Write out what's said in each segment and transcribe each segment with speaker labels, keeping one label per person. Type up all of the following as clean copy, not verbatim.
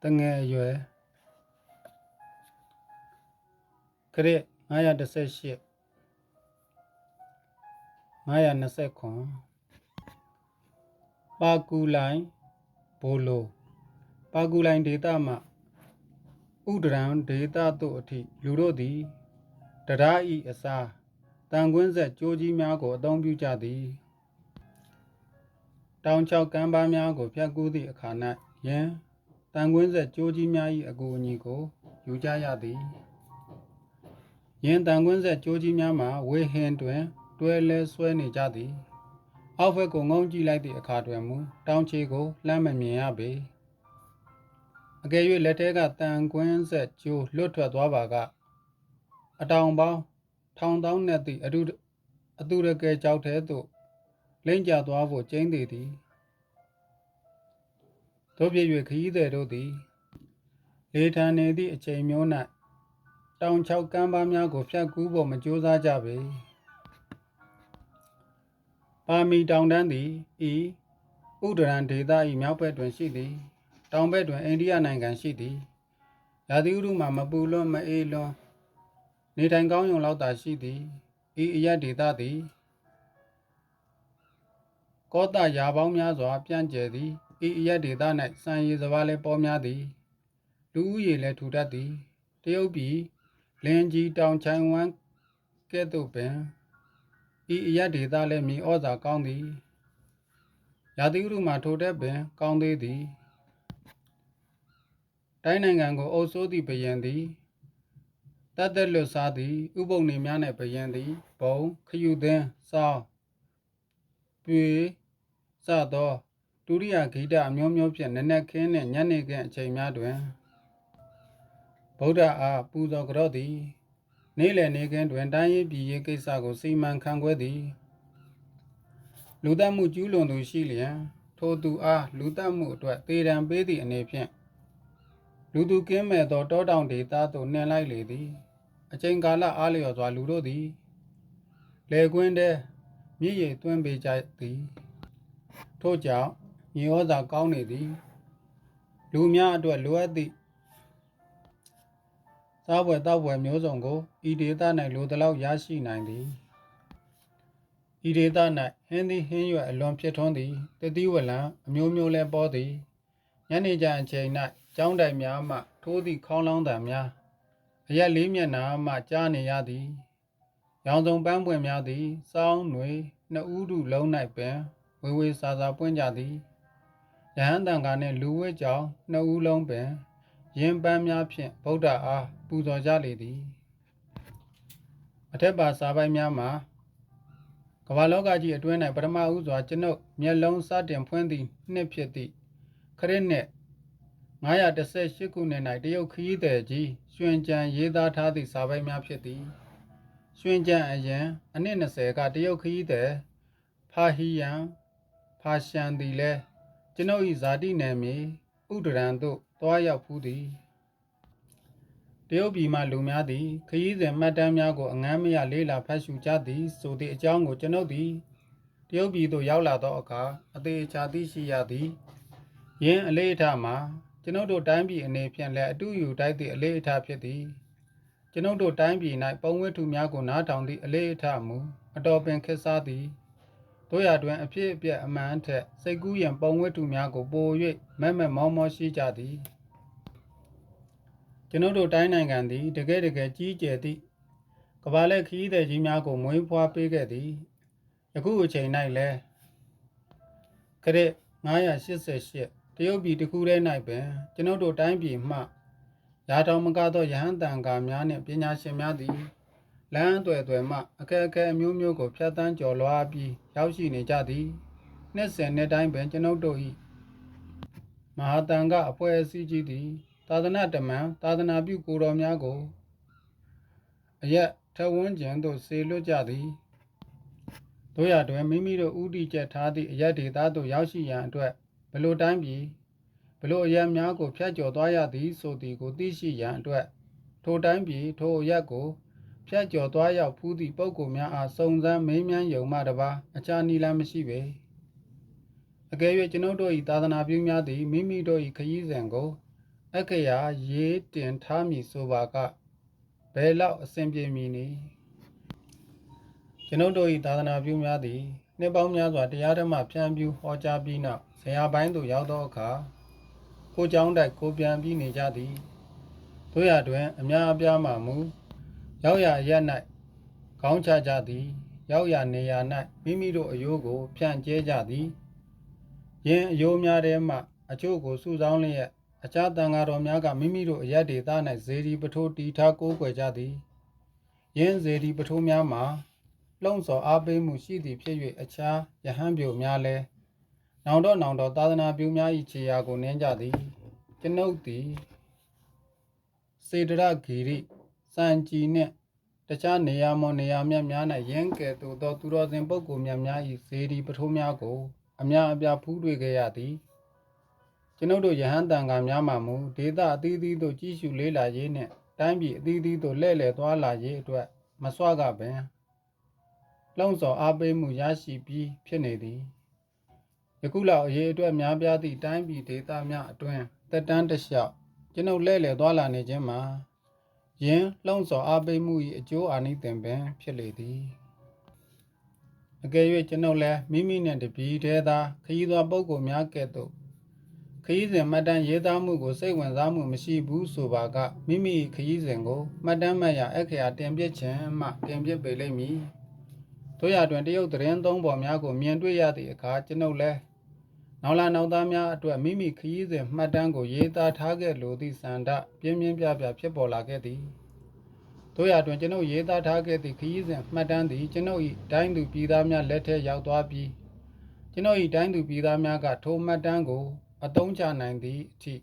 Speaker 1: တငယ်အရွယ်ခရစ်918 929ပါကူလိုင်းဘိုလိုပါကူလိုင်းဒေသမှဥဒရံဒေသတို့အထိလူတို့သည်တရားဤအစားတန်ကွင်းဆက်ကြိုးကြီးများကိုအသုံးပြုကြသည်တောင်ချောက်ကမ်းပါးများကိုဖြတ်ကူးသည့်အခါ၌ယင်းတန်ကွင်းဆက်ကြိုးကြီးများ၏အကူအညီကိုယူကြရသည်ယင်းတန်ကွင်းဆက်ကြိုးကြီးများမှာဝေဟင်တွင်တွဲလဲဆွဲနေကြသည်အောက်ဘက်ကိုငုံကြည့်လိုက်သည့်အခါတွင်မူတောင်ခြေကိုလှမ်းမမြင်ရပေအကယ်၍လက်ထဲကတန်ကွင်းဆက်ကြိုးလွတ်ထွက်သွားပါကအတောင်ပေါင်းထောင်သောင်းနဲ့သည့်အတူရကယ်ကြောက်ထဲသို့လိမ့်ကျသွားဖို့ကျင်းသေးသည်တို့ဖြစ်၍ခရီးသည်တို့သည်လေထန်နေသည့်အချိန်မျိုး၌တောင်ချောက်ကမ်းပါးများကိုဖြတ်ကူးဖို့မကြိုးစားကြပေပါမီတောင်တန်းသည်ဤဥဒရံဒေသ၏မြောက်ဘက်တွင်ရှိသည်တောင်ဘက်တွင်အိန္ဒိယနိုင်ငံရှိသည်ရာသီဥတုမှာမပူလွန်းမအေးလွန်းနေထိုင်ကောင်းရုံလောက်သာရှိသည်ဤအရပ်ဒေသသည်ကောသရာပေါင်းများစွာပြန့်ကျယ်သည်ဤအရပ်ဒေသ၌စံရည်စပါးလည်းပေါများသည်လူဦးရေလည်းထူထပ်သည်တရုတ်ပြည်လင်းကြီးတောင်ချိုင်ဝမ်ကဲ့သို့ပင်ဤအရပ်ဒေသလည်းမြေဩဇာကောင်းသည်ရာသီဥတုမှာထိုတက်ပင်ကောင်းသေးသည်တိုင်းနိုင်ငံကိုအုပ်စိုးသည့်ဘုရင်သည်တတ်သက်လွတ်စားသည်ဥပုံနေများနှင့်ဘုရင်သည်ဘုံခယူသင်းစောင်းပွေစသောဒုတိယဂီတအမျိုးမျိုးဖြင့်နနက်ခင်းနှင့်ညနေခင်းအချိန်များတွင်ဗုဒ္ဓအားပူဇော်ကြော့သည်နေ့လည်နေ့ခင်းတွင်တိုင်းရေးပြည်ရေးကိစ္စကိုစီမံခန့်ခွဲသည်လူသတ်မှုကျူးလွန်သူရှိလျင်ထိုသူအားလူသတ်မှုအတွက်သေဒဏ်ပေးသည့်အနေဖြင့်လူသူကင်းမဲ့သောတောတောင်ဒေသသို့နှင်လိုက်လေသည်အချိန်ကာလအားလျော်စွာလူတို့သည်လေကွင်းထဲမြစ်ရိပ်သွင်းပေးကြသည်ထို့ကြောင့်မြေဩဇာကောင်းနေသည်လူများအတွက်လိုအပ်သည့်စားပွဲတောက်ပွဲမျိုးစုံကိုဤဒေသ၌လိုသလောက်ရရှိနိုင်သည်ဤဒေသ၌ဟင်းသည်ဟင်းရွက်အလွန်ဖြစ်ထွန်းသည်တတိဝလံအမျိုးမျိုးလည်းပေါ်သည်ညနေကျအချိန်၌ကျောင်းတိုင်များမှထိုးသည့်ခေါင်းလောင်းတံများအရက်လေးမျက်နှာမှကြားနေရသည်ရောင်စုံပန်းပွင့်များသည်စောင်းຫນွေနှစ်ဦးတူလုံး၌ပင်ဝေဝေစာစာပွင့်ကြသည်ယဟန်တန်ခါနှင့်လူဝဲကြောင်နှစ်ဦးလုံးပင်ယင်းပန်းများဖြင့်ဗုဒ္ဓအားပူဇော်ကြလေသည်အထက်ပါစာပိုက်များမှာကမ္ဘာလောကကြီးအတွင်း၌ပထမဦးစွာကျွန်ုပ်မျက်လုံးစတင်ဖွင့်သည့်နှစ်ဖြစ်သည့်ခရစ်နှစ်918ခုနှစ်၌တရုတ်ခရီးသည်ကြီးရွှင်ကျန်ရေးသားထားသည့်စာပိုက်များဖြစ်သည်ရွှင်ကျန်အရင်အနှစ်20ကတရုတ်ခရီးသည်ဖာဟီယန်ဖာရှန်သည်လည်းကျွန်ုပ်၏ဇာတိနယ်မြေဥဒရံသို့သွားရောက်ဖူးသည်တရုတ်ပြည်မှလူများသည်ခရီးစဉ်မှတ်တမ်းများကိုအငမ်းမရလေးလာဖတ်ရှုကြသည်ဆိုသည့်အကြောင်းကိုကျွန်ုပ်သည်တရုတ်ပြည်သို့ရောက်လာသောအခါအသေးချာသိရှိရသည်ယင်းအလေးအထားမှာကျွန်ုပ်တို့တိုင်းပြည်အနေဖြင့်လည်းအတူယူတိုက်သည့်အလေးအထားဖြစ်သည်ကျွန်ုပ်တို့တိုင်းပြည်၌ပုံဝတ္ထုများကိုနားထောင်သည့်အလေးအထားမူအတော်ပင်ခက်စားသည်တို့ရတွင်အဖြစ်အပျက်အမှန်ထက်စိတ်ကူးရန်ပုံဝတ္ထုများကိုပို၍မက်မောရှိကြသည်ကျွန်ုပ်တို့တိုင်းနိုင်ငံသည်တကယ်ကြီးကျယ်သည့်ကမ္ဘာလက်ခရီးသည်ကြီးများကိုမွေးဖွားပေးခဲ့သည်ယခုအချိန်၌လည်းခရစ်988တရုတ်ပြည်တစ်ခုထဲ၌ပင်ကျွန်ုပ်တို့တိုင်းပြည်မှရာထောင်မကသောယဟန်တန်ကာများနှင့်ပညာရှင်များသည်လမ်းအသွယ်သွယ်မှအခက်အခဲအမျိုးမျိုးကိုဖြတ်သန်းကျော်လွှားပြီးရောက်ရှိနေကြသည်နှစ်စဉ်နှစ်တိုင်းပင်ကျွန်ုပ်တို့၏မဟာတန်ခအဖွဲ့အစည်းကြီးသည်သာသနာတမန်သာသနာပြုကိုယ်တော်များကိုအရက်ထဝန်းကျင်သို့ဆေလွတ်ကြသည်တို့ရတွင်မိမိတို့ဥတီချက်ထားသည့်အရက်ဒေသသို့ရောက်ရှိရန်အတွက်ဘလို့တိုင်းပြည်ဘလို့အရက်များကိုဖျက်ကျော်သွားရသည်ဆိုသည်ကိုသိရှိရန်အတွက်ထိုတိုင်းပြည်ထိုအရက်ကိုဖျက်ကျော်သွားရောက်ဖူးသည့်ပုဂ္ဂိုလ်များအားစုံစမ်းမေးမြန်းယုံမှတပါအခြားနည်းလမ်းမရှိပေအကယ်၍ကျွန်ုပ်တို့၏သာသနာပြုများသည်မိမိတို့၏ခရီးစဉ်ကို အခရာရေးတင်ထားမည်ဆိုပါကဘယ်လောက်အဆင်ပြေမည်နည်းကျွန်ုပ်တို့၏သာသနာပြုများသည်နှစ်ပေါင်းများစွာတရားဓမ္မဖြန့်ဖြူးဟောကြားပြီးနောက်ဇရာပိုင်းသို့ရောက်သောအခါကိုเจ้าတိုက်ကိုပြန်ပြီးနေကြသည်တို့ရတွင်အများအပြားမှမူရောက်ရရက်၌ခေါင်းချကြသည်ရောက်ရနေရာ၌မိမိတို့အယိုးကိုဖြန့်ကျဲကြသည်ယင်းအယိုးများထဲမှအချို့ကိုစုဆောင်းလျက်အခြားတန်ဃာတော်များကမိမိတို့အရက်ဒေသ၌ဇေဒီပထိုးတီထားကိုးကွယ်ကြသည်ယင်းဇေဒီပထိုးများမှာလှုံ့ဆော်အားပေးမှုရှိသည်ဖြစ်၍အခြားယဟန်ပြိုများလည်းနောင်တော့သာသနာပြုများ၏ခြေရာကိုနင်းကြသည်ကျွန်ုပ်သည်စေတရဂီရိစံကြည်နှင့်တခြားနေရာမွန်နေရာမြတ်များ၌ယင်းကဲ့သို့သောသူတော်စင်ပုဂ္ဂိုလ်များ၏ဇေဒီပထိုးများကိုအများအပြားဖူးတွေ့ခဲ့ရသည်ကျွန်ုပ်တို့ယဟန်တန်ဃာများမှမူဒေသအသီးသီးသို့ကြီးရှုလေးလာရေးနှင့်တိုင်းပြည်အသီးသီးသို့လှည့်လည်သွားလာရေးအတွက်မစွကပင်လှုံ့ဆော်အားပေးမှုရရှိပြီးဖြစ်နေသည်ယခုလောက်အရေးအတွက်များပြားသည့်တိုင်းပြည်ဒေသများအတွင်းသက်တမ်းတစ်လျှောက်ကျွန်ုပ်လှည့်လည်သွားလာနေခြင်းမှာယင်းလှုံ့ဆော်အားပေးမှု၏အကျိုးအာနိသင်ပင်ဖြစ်လေသည်အကယ်၍ကျွန်ုပ်လည်းမိမိနှင့်တပည့်တည်းသာခရီးသွားပုဂ္ဂိုလ်များကဲ့သို့ခရီးစဉ်မှတ်တမ်းရေးသားမှုကိုစိတ်ဝင်စားမှုမရှိဘူးဆိုပါကမိမိခရီးစဉ်ကိုမှတ်တမ်းမှတ်ရအခရာတင်ပြခြင်းမှတင်ပြပေလိမ့်မည်တို့ရတွင်တရုတ်သတင်းသုံးပေါ်များကိုမြင်တွေ့ရသည့်အခါကျွန်ုပ်လည်းနောက်လာနောက်သားများအတွက်မိမိခရီးစဉ်မှတ်တမ်းကိုရေးသားထားခဲ့လိုသည့်စန္ဒပြင်းပြဖြစ်ပေါ်လာခဲ့သည်တို့ရတွင်ကျွန်ုပ်ရေးသားထားခဲ့သည့်ခရီးစဉ်မှတ်တမ်းသည်ကျွန်ုပ်၏တိုင်းသူပြည်သားများလက်ထဲရောက်သွားပြီးကျွန်ုပ်၏တိုင်းသူပြည်သားများကထိုမှတ်တမ်းကိုအသုံးချနိုင်သည့်အထိ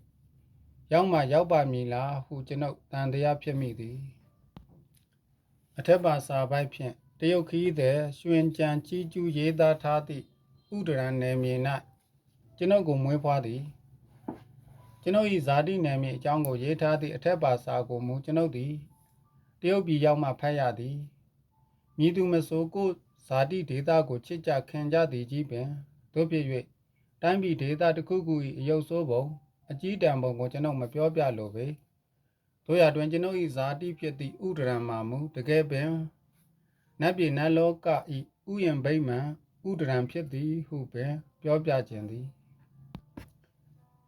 Speaker 1: ရောက်ပါမည်လားဟုကျွန်ုပ်တန်တရားဖြစ်မိသည်အထက်ပါစာပိုက်ဖြင့်တရုတ်ခရီးသည်ရွှင်ကြံကြီးကျူးရေးသားထားသည့်ဥဒရန်နယ်မြေ၌ကျွန်ုပ်ကိုမွေးဖွားသည်ကျွန်ုပ်၏ဇာတိနယ်မြေအကြောင်းကိုရေးထားသည့်အထက်ပါစာကိုမူကျွန်ုပ်သည်တရုတ်ပြည်ရောက်မှဖတ်ရသည်မည်သူမဆိုကိုဇာတိဒေသကိုချစ်ကြခင်ကြသည်ကြီးပင်တို့ဖြစ်၍တိုင်းပြည်ဒေသတစ်ခုခု၏အယုတ်ဆိုးပုံအကြီးတန်းပုံကိုကျွန်ုပ်မပြောပြလိုပေတို့ရတွင်ကျွန်ုပ်၏ဇာတိဖြစ်သည့်ဥဒရံမှာမူတကယ်ပင်နတ်ပြည်နတ်လောက၏ဥယျာဉ်ဗိမာန်ဥဒရံဖြစ်သည်ဟုပင်ပြောပြခြင်းသည်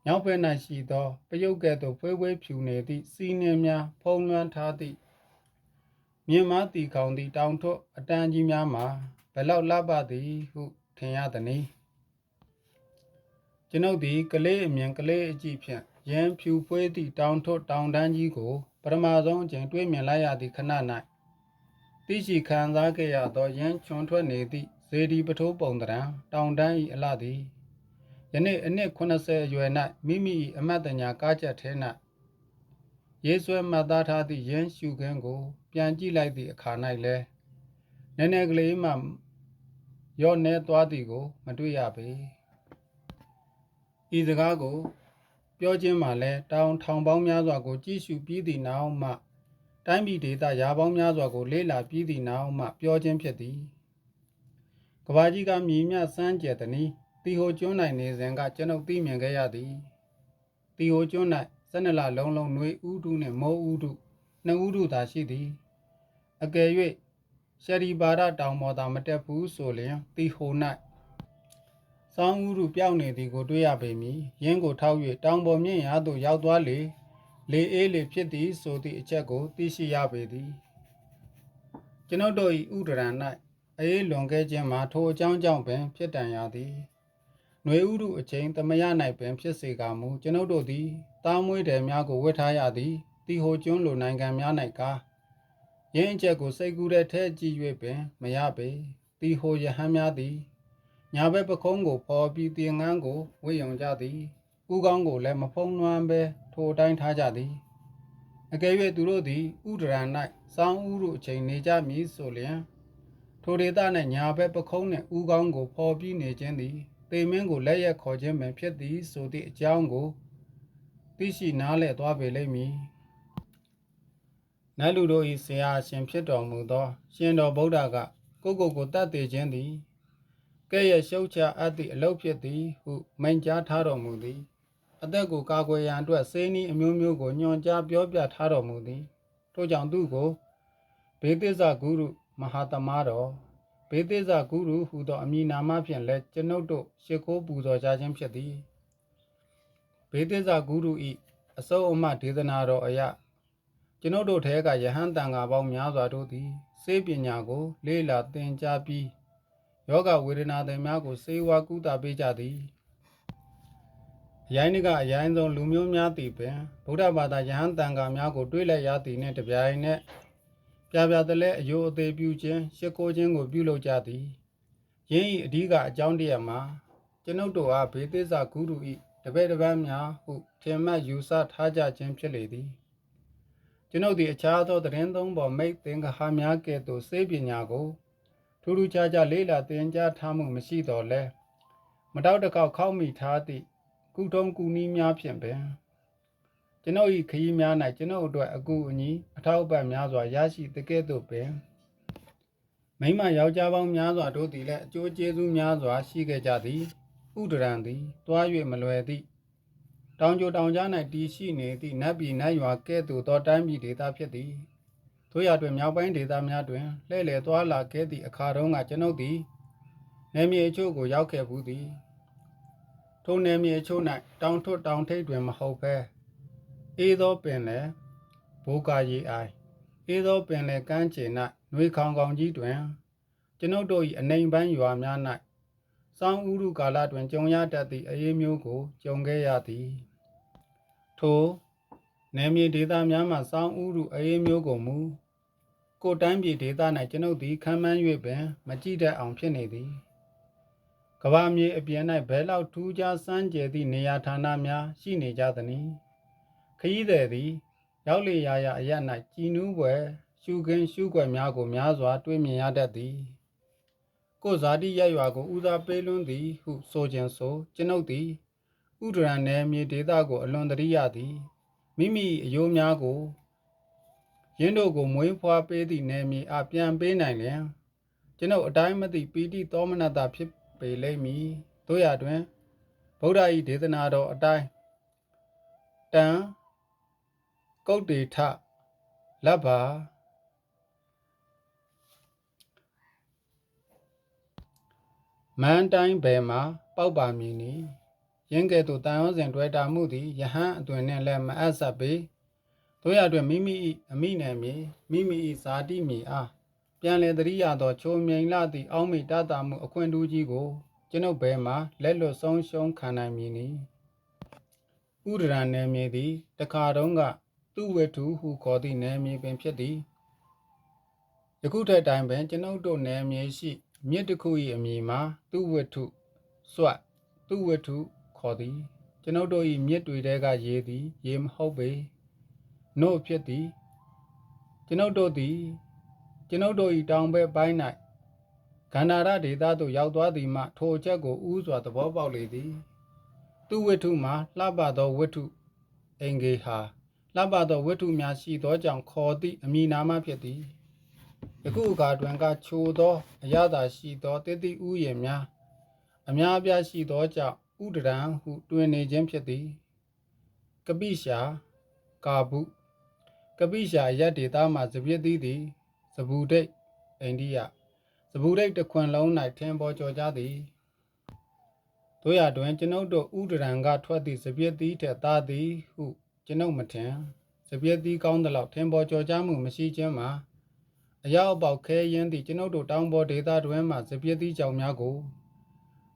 Speaker 1: မြောက်ဘက်၌ရှိသောပယုတ်ကဲ့သို့ဖွေးဖြူနေသည့်စီးနှင်းများဖုံးလွှမ်းထားသည့်မြင်မတီခေါင်သည့်တောင်ထွတ်အတန်းကြီးများမှာဘယ်လောက်လှပသည်ဟုထင်ရသည်ကျွန်ုပ်သည်ကလေးအမြင်ကလေးအကြည့်ဖြင့်ရင်းဖြူဖွေးသည့်တောင်ထွတ်တောင်တန်းကြီးကိုပထမဆုံးအကြိမ်တွေ့မြင်လိုက်ရသည့်ခဏ၌သိရှိခံစားခဲ့ရသောရင်းချွန်ထွက်နေသည့်ဇေဒီပထိုးပုံတံတောင်တန်း၏အလှသည်ယနေ့အနှစ်80အရွယ်၌မိမိ၏အမတ်တညာကားချက်ထဲ၌ရေးဆွဲမှတ်သားထားသည့်ရင်းရှုခင်းကိုပြန်ကြည့်လိုက်သည့်အခါ၌လည်းနည်းနည်းကလေးမှရော့နေသွားသည်ကိုမတွေ့ရပေဤစကားကိုပြောခြင်းမှာလဲတောင်ထောင်ပေါင်းများစွာကိုကြည့်ရှုပြီးသည့်နောက်မှတိုင်းပြည်ဒေသရာပေါင်းများစွာကိုလေ့လာပြီးသည့်နောက်မှပြောခြင်းဖြစ်သည်ကဘာကြီးကမြည်မြစမ်းကြယ်သည်တီဟိုကျွန်း၌နေစဉ်ကကျွန်ုပ်သိမြင်ခဲ့ရသည်တီဟိုကျွန်း၌12လလုံးလုံးနှွေဥဒုနှင့်မောဥဒုနှစ်ဥဒုသာရှိသည်အကယ်၍ရှရီပါဒတောင်ပေါ်သာမတက်ဘူးဆိုလျှင်တီဟို၌စောင်းဥဒုပြောင်းနေသည်ကိုတွေ့ရပေမည်ရင်းကိုထောက်၍တောင်ပေါ်မြင့်ရာသို့ရောက်သွားလေအေးလေဖြစ်သည်ဆိုသည့်အချက်ကိုသိရှိရပေသည်ကျွန်ုပ်တို့၏ဥဒရံ၌အေးလွန်ခဲ့ခြင်းမှာထိုအကြောင်းကြောင့်ပင်ဖြစ်တန်ရသည်နှွေဥဒုအချိန်သမယ၌ပင်ဖြစ်စေကမူကျွန်ုပ်တို့သည်သားမွေးတယ်များကိုဝတ်ထားရသည်တီဟိုကျွန်းလိုနိုင်ငံများ၌ကားရင်းအချက်ကိုစိတ်ကူးတဲ့ထဲကြည့်၍ပင်မရပေတီဟိုယဟန်များသည်ညာဘက်ပခုံးကိုဖော်ပြီးတင်ငန်းကိုဝေယုံကြသည်ဥကောင်းကိုလည်းမဖုံးလွှမ်းပဲထိုတိုင်းထားကြသည်အကယ်၍သူတို့သည်ဥဒရံ၌စောင်းဥရုအချိန်နေကြမည်ဆိုလျှင်ထိုဒေသ၌ညာဘက်ပခုံးနှင့်ဥကောင်းကိုဖော်ပြီးနေခြင်းသည်သေမင်းကိုလက်ရက်ခေါ်ခြင်းပင်ဖြစ်သည်ဆိုသည့်အကြောင်းကိုသိရှိနားလည်သွားပေလိမ့်မည်နတ်လူတို့၏ဆရာရှင်ဖြစ်တော်မူသောရှင်တော်ဗုဒ္ဓကကိုတတ်သေးခြင်းသည်ကဲ့ရဲ့ရှုတ်ချအပ်သည့်အလုပ်ဖြစ်သည်ဟုမိန့်ကြားထားတော်မူသည် အသက်ကိုကာကွယ်ရန်အတွက်စေနီအမျိုးမျိုးကိုညွှန်ကြားပြောပြထားတော်မူသည်ထို့ကြောင့်သူကိုဘေးသစ္စာဂုရုမဟာသမားတော်ဘေးသစ္စာဂုရုဟူသောအမည်နာမဖြင့်လည်းကျွန်ုပ်တို့ရှ िख ိုးပူဇော်ကြခြင်းဖြစ်သည်ဘေးသစ္စာဂုရု၏အစုံအမဒေသနာတော်အရကျွန်ုပ်တို့ထဲကယဟန်တန်ဃာပေါင်းများစွာတို့သည်စေပညာကိုလေ့လာသင်ကြားပြီးယောဂဝေဒနာတွေများကိုစေဝါကုသပေးကြသည်အရိုင်းကအရိုင်းဆုံးလူမျိုးများသည်ပင်ဗုဒ္ဓဘာသာယဟန်တန်ဃာများကိုတွေးလိုက်ရသည်နှင့်တပြိုင်နက်ပြပြတလဲအယိုအသေးပြုခြင်းရှ िख ိုးခြင်းကိုပြုလုပ်ကြသည်ယင်း၏အဓိကအကြောင်းတရားမှာကျွန်ုပ်တို့အားဘေးသစ္စာဂုရု၏တပည့်တစ်ပန်းများဟုထင်မှတ်ယူဆထားကြခြင်းဖြစ်လေသည်ကျွန်ုပ်သည်အခြားသောသတင်းသုံးပေါ်မိတ်သင်္ဃာများကဲ့သို့စေပညာကိုထူးထူးခြားခြားလေ့လာသင်ကြားထားမှုမရှိတော့လဲမတောက်တကောက်ခောက်မိထားသည့်ကုထုံးကူနီးများဖြင့်ပင်ကျွန်ုပ်၏ခရီးများ၌ကျွန်ုပ်အတွက်အကူအညီအထောက်အပံ့များစွာရရှိသကဲ့သို့ပင်မိမယောက်ျားပေါင်းများစွာတို့သည်လည်းအကျိုးကျေးဇူးများစွာရှိခဲ့ကြသည်ဥဒရံသည်တွား၍မလွယ်သည့်တောင်ကျတောင်ကြား၌တည်ရှိနေသည့်နတ်ပြည်နတ်ရွာကဲ့သို့သောတိုင်းပြည်ဒေသဖြစ်သည်ထို့ရာတွင်မြောက်ပိုင်းဒေသများတွင်လှည့်လည်သွားလာခဲ့သည့်အခါတုန်းကကျွန်ုပ်သည်နယ်မြေအချို့ကိုရောက်ခဲ့ဘူးသည်ထိုနယ်မြေအချို့၌တောင်ထွတ်တောင်ထိပ်တွင်မဟုတ်ဘဲအေးသောပင်လယ်ဘိုးကာရီအိုင်အေးသောပင်လယ်ကမ်းခြေ၌နှွေခေါင်ကောင်ကြီးတွင်ကျွန်ုပ်တို့၏အနိမ့်ပိုင်းရွာများ၌စောင်းဥရုကာလတွင်ကြုံရတတ်သည့်အေးမျိုးကိုကြုံခဲ့ရသည်ထိုနယ်မြေဒေသများမှစောင်းဥရုအေးမျိုးကိုမူကိုတိုင်းပြည်ဒေသ၌ကျွန်ုပ်သည်ခံမှန်း၍ပင်မကြည့်တတ်အောင်ဖြစ်နေသည်ကမ္ဘာမြေအပြင်၌ဘယ်လောက်ထူးခြားစမ်းကြယ်သည့်နေရာဌာနများရှိနေကြသနည်းခရီးသည်သည်ရောက်လေရာရာအရ၌ကြည်နူးပွဲရှုခင်းရှုွက်များကိုများစွာတွေ့မြင်ရတတ်သည်ကိုဇာတိရရွာကိုဦးစားပေးလွန်းသည်ဟုဆိုခြင်းဆိုကျွန်ုပ်သည်ဥဒရံနယ်မြေဒေသကိုအလွန်တရိရသည်မိမိအယိုးများကိုရင်းတို့ကိုမွေးဖွားပေးသည့်နယ်မြေအားပြန်ပေးနိုင်လျင်ကျွန်ုပ်အတိုင်းမသိပီတိသောမနတဖြစ်ပေလိမ့်မည်တို့ရတွင်ဗုဒ္ဓ၏ဒေသနာတော်အတိုင်းတံကုတ်တေထလဗ္ဗာမန်တိုင်းဘယ်မှာပေါက်ပါမည်နီယင်းကဲ့သို့တန်ရောစဉ်တွေ့တာမှုသည်ယဟန်အသွင်နှင့်လည်းမအပ်ဆက်ပေတို့ရတွင်မိမိ၏အမိနယ်မြေမိမိ၏ဇာတိမြေအားပြန်လည်သတိရသောချိုမြိန်လာသည့်အောက်မေ့တတာမှုအခွင့်ထူးကြီးကိုကျွန်ုပ်ဘယ်မှာလက်လွတ်ဆုံးရှုံးခံနိုင်မည်နီဥဒရံနယ်မြေသည်တခါတုန်းကသူဝတ္ထုဟုခေါ်သည့်နယ်မြေပင်ဖြစ်သည်ယခုထက်တိုင်ပင်ကျွန်ုပ်တို့နယ်မြေရှိမြစ်တစ်ခု၏အမည်မှာသူဝတ္ထုစွတ်သူဝတ္ထုခေါ်သည်ကျွန်ုပ်တို့၏မြစ်တွေထဲကရေသည်ရေမဟုတ်ပေနို့ဖြစ်သည်ကျွန်ုပ်တို့သည်ကျွန်ုပ်တို့၏တောင်ဘက်ပိုင်း၌ကန္နာရဒေသသို့ရောက်သွားသည်မှထိုအချက်ကိုဥစွာသဘောပေါက်လေသည်သူဝတ္ထုမှာလှပသောဝတ္ထုအင်္ဂေဟာလှပသောဝတ္ထုများရှိသောကြောင့်ခေါ်သည့်အမည်နာမဖြစ်သည်ယခုအခါတွင်ကချိုသောအရသာရှိသောတည်တည်ဥယျာဉ်များအများအပြားရှိသောကြောင့်ဥဒရံဟုတွင်နေခြင်းဖြစ်သည်ကပိရှာကာဗုကပိရှာအယတ်ဒေသမှစပြစ်သည်စဘူဒိတ်အိန္ဒိယစဘူဒိတ်တစ်ခွင်လုံး၌ထင်ပေါ်ကျော်ကြသည်တို့ရတွင်ကျွန်ုပ်တို့ဥဒရံကထွက်သည့်စပြစ်သည်ထက်သာသည်ဟုကျွန်ုပ်မထင်စပြစ်သည်ကောင်းသလောက်ထင်ပေါ်ကျော်ကြမှုမရှိခြင်းမှာအရောက်အပေါက်ခဲရင်းသည့်ကျွန်ုပ်တို့တောင်ပေါ်ဒေသတွင်မှစပြစ်သည်ကြောင့်များကို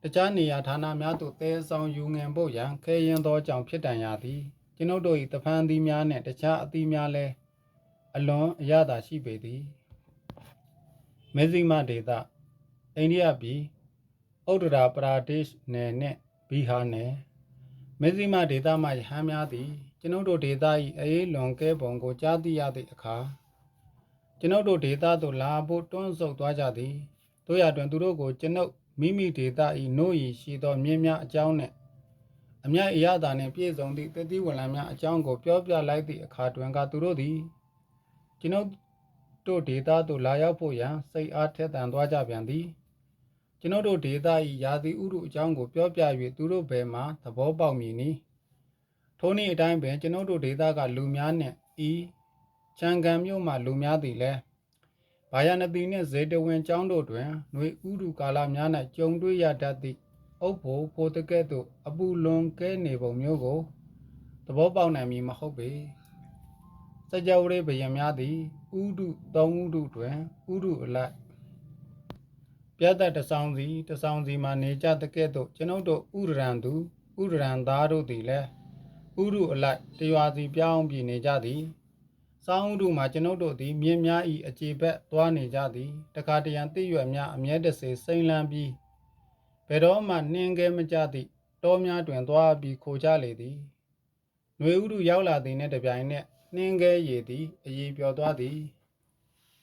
Speaker 1: တခြားနေရာဌာနများသို့တဲဆောင်ယူငင်ဖို့ရန်ခဲရင်းသောကြောင့်ဖြစ်တန်ရသည်ကျွန်ုပ်တို့၏တဖန်သီးများနှင့်တခြားအသီးများလည်းအလွန်အရသာရှိပေသည်မေဇိမဒေသအိန္ဒိယပြည်ဥဒရာပရာဒေ့ရှ်နယ်နှင့်ဘီဟာနယ်မေဇိမဒေသမှယဟန်များသည်ကျွန်ုပ်တို့ဒေသ၏အေးလွန်ကဲပုံကိုကြားသိရသည့်အခါကျွန်ုပ်တို့ဒေသသို့လာဖို့တွန်းဆုတ်သွားကြသည်တို့ရတွင်သူတို့ကိုကျွန်ုပ်မိမိဒေသ၏နို့ရည်ရှိသောမြင်းများအကြောင်းနှင့်အမြတ်အရသာနှင့်ပြည့်စုံသည့်တတိဝလံများအကြောင်းကိုပြောပြလိုက်သည့်အခါတွင်ကသူတို့သည်ကျွန်ုပ်တို့ဒေသသို့လာရောက်ဖို့ရန်စိတ်အားထက်သန်သွားကြပြန်သည်ကျွန်ုပ်တို့ဒေသ၏ရာသီဥတုအကြောင်းကိုပြောပြ၍သူတို့ဘယ်မှသဘောပေါက်မည်နီ ထိုနည်းအတိုင်းပင်ကျွန်ုပ်တို့ဒေသကလူများနှင့်ဤချန်ကန်မြို့မှလူများသည်လည်းဘာယာနတိနှင့်ဇေတဝင်ကျောင်းတို့တွင်ຫນွေဥဒုကာလများ၌ကြုံတွေ့ရတတ်သည့်အုပ်ဖို့ဖိုတကဲ့သို့အပူလွန်ကဲနေပုံမျိုးကိုသဘောပေါက်နိုင်မည်မဟုတ်ပေစကြဝဠာဘယံများသည်ဥဒုသုံးဥဒုတွင်ဥဒုအလိုက်ပြတ်သက်တဆောင်စီမှနေကြတကဲ့သို့ကျွန်ုပ်တို့ဥဒရံသူဥဒရံသားတို့သည်လည်းဥဒုအလိုက်တရွာစီပြောင်းပြည်နေကြသည်စောင်းဥဒုမှာကျွန်ုပ်တို့သည်မြင်းများ၏အခြေဘက်သွားနေကြသည်တခါတရံတိရွက်များအမြဲတစေစိမ့်လန်းပြီးဘယ်တော့မှနှင်းခဲမကြသည့်တောများတွင်သွားပြီးခိုကြလေသည်ຫນွေဥဒုရောက်လာသည်နှင့်တပြိုင်နက်နှင်းခဲရည်သည်အည်ပျော်သွားသည်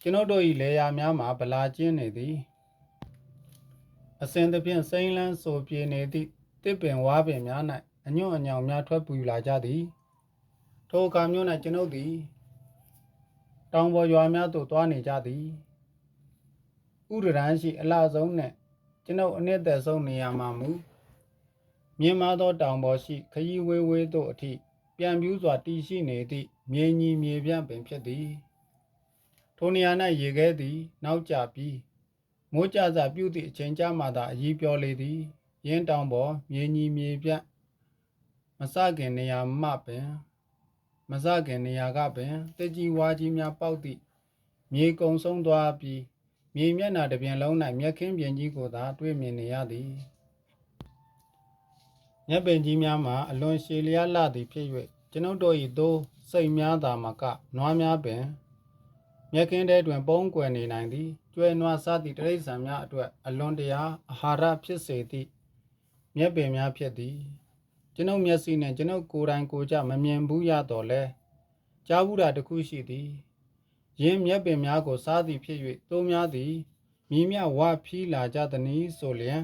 Speaker 1: ကျွန်ုပ်တို့၏လေယာများမှာဗလာကျင်းနေသည်အစဉ်သဖြင့်စိမ့်လန်းဆိုပြေနေသည့်တစ်ပင်ဝါပင်များ၌အညွန့်အညောင်များထွက်ပူလာကြသည်ထိုအခါမျိုး၌ကျွန်ုပ်သည်တောင်ပေါ်ရွာများသို့သွားနေကြသည်ဥဒရန်ရှိအလှဆုံးနှင့်ကျွန်ုပ်အနှစ်သက်ဆုံးနေရာမှာမူမြင့်မားသောတောင်ပေါ်ရှိခရီးဝေးသို့အထိပြန်ပြူးစွာတည်ရှိနေသည့်မြေညီမြေပြန့်ပင်ဖြစ်သည်ထိုနေရာ၌ရေခဲသည်နောက်ကျပြီးမိုးကြစပြုသည့်အချိန်ကြမှသာအည်ပျော်လေသည်ရင်းတောင်ပေါ်မြေညီမြေပြန့်မစခင်နေရာမှပင်မစခင်နေရာကပင်တစ်ကြီးဝါကြီးများပေါက်သည့်မြေကုံဆုံးသွားပြီးမြေမျက်နှာတစ်ပြင်လုံး၌မြက်ခင်းပြင်ကြီးကိုသာတွေ့မြင်နေရသည်မြက်ပင်ကြီးများမှာအလွန်ရှည်လျားလှသည်ဖြစ်၍ကျွန်ုပ်တို့၏သိုးစိတ်များသာမကနွားများပင်မြက်ခင်းထဲတွင်ပုံးကွယ်နေနိုင်သည်ကျွဲနွားစားသည့်တိရစ္ဆာန်များအတွက်အလွန်တရာအာဟာရဖြစ်စေသည့်မြက်ပင်များဖြစ်သည်ကျွန်ုပ်မျက်စိနှင့်ကျွန်ုပ်ကိုယ်တိုင်ကိုယ်ကြမမြင်ဘူးရတော့လဲကြားဘူးတာတစ်ခုရှိသည်ယင်းမြက်ပင်များကိုစားသည်ဖြစ်၍သိုးများသည်မိမြဝဖီးလာကြသည်နည်းဆိုလျင်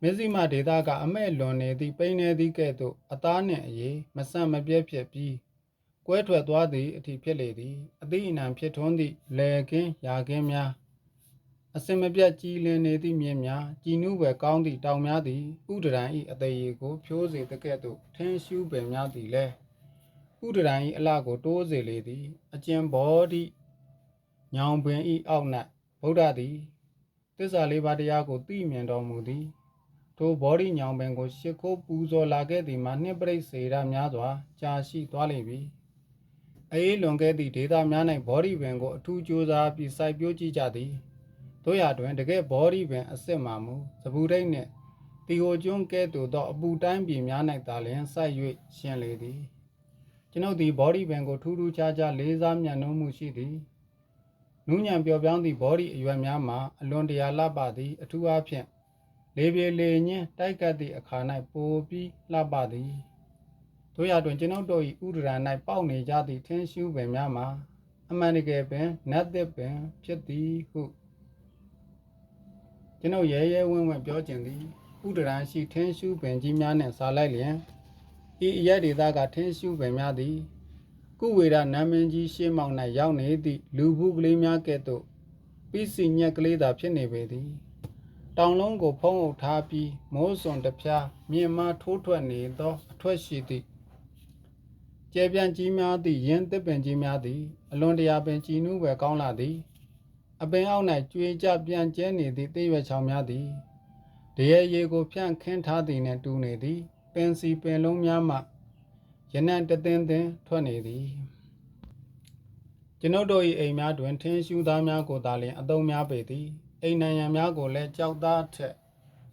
Speaker 1: မဇ္ဈိမဒေသကအမဲ့လွန်နေသည့်ပိန်းနေသည့်ကဲ့သို့အသားနှင့်အရေမဆန့်မပြဲဖြစ်ပြီးကွဲထွက်သွားသည်အထိဖြစ်လေသည်အသည့်အနှံဖြစ်ထွန်းသည့်လယ်ကင်းရာကင်းများအစင်မပြတ်ကြည်လင်နေသည့်မြင်းများကြည်နူးပဲကောင်းသည့်တောင်များသည်ဥဒရန်၏အသေးရေကိုဖြိုးစေတကဲ့သို့ထင်းရှူးပင်များသည်လည်းဥဒရန်၏အလှကိုတိုးစေလေသည်အကျဉ်ဘောဓိညောင်ပင်၏အောက်၌ဗုဒ္ဓသည်သစ္စာလေးပါးတရားကိုသိမြင်တော်မူသည်ထိုဘောဓိညောင်ပင်ကိုရှ िख ိုးပူဇော်လာခဲ့သည်မှာနှင့်ပရိစ္ဆေဒများစွာကြာရှိသွားလိမ့်မည်အေးလွန်ခဲ့သည့်ဒေသများ၌ဘောဓိပင်ကိုအထူးကြိုးစားပြီးစိုက်ပျိုးကြည့်ကြသည်တို့ရတွင်တကယ်ဘောဓိပင်အစ်စ်မှမူစပူဒိတ်နှင့်တီဟိုကျွန်းကဲ့သို့သောအပူတိုင်းပြည်များ၌သာလျှင်စိုက်၍ရှင်လေသည်ကျွန်ုပ်သည်ဘောဓိပင်ကိုထူးထူးခြားခြားလေးစားမြတ်နိုးမှုရှိသည်နူးညံ့ပျော်ပြောင်းသည့်ဘောဓိအရွက်များမှာအလွန်တရာလှပသည်အထူးအားဖြင့်လေပြေလေညင်းတိုက်ကပ်သည့်အခါ၌ပိုပြီးလှပသည်တို့ရတွင်ကျွန်ုပ်တို့၏ဥဒရန်၌ပေါက်နေကြသည့်ထင်းရှူးပင်များမှာအမှန်တကယ်ပင်နတ်သစ်ပင်ဖြစ်သည်ဟုကျွန်ုပ်ရဲရဲဝင့်ဝင့်ပြောကျင်သည်ဥဒရန်ရှိထင်းရှူးပင်ကြီးများနှင့်စားလိုက်လျင်ဤအရက်ဒေသကထင်းရှူးပင်များသည်ကုဝေဒနမင်းကြီးရှေးမောင်၌ရောက်နေသည့်လူဘူးကလေးများကဲ့သို့ပိစီညက်ကလေးသာဖြစ်နေပေသည်တောင်လုံးကိုဖုံးအုပ်ထားပြီးမိုးစွန်တစ်ဖြားမြင့်မားထိုးထွက်နေသောအထွက်ရှိသည့်ကျဲပြန့်ကြီးများသည့်ရင်းသစ်ပင်ကြီးများသည်အလွန်တရာပင်ကြည်နူးပဲကောင်းလာသည်အပင်အောက်၌ကြွေကြပြန်ကျဲနေသည့်သစ်ရွက်ချောင်များသည်တရေရေကိုဖြန့်ခင်းထားသည်နှင့်တူနေသည်ပင်စီပင်လုံးများမှရနံ့တသင်းသင်းထွက်နေသည်ကျွန်ုပ်တို့၏အိမ်များတွင်ထင်းရှူးသားများကိုသာလျှင်အသုံးများပေသည်အိမ်နံရံများကိုလည်းကြောက်သားထက်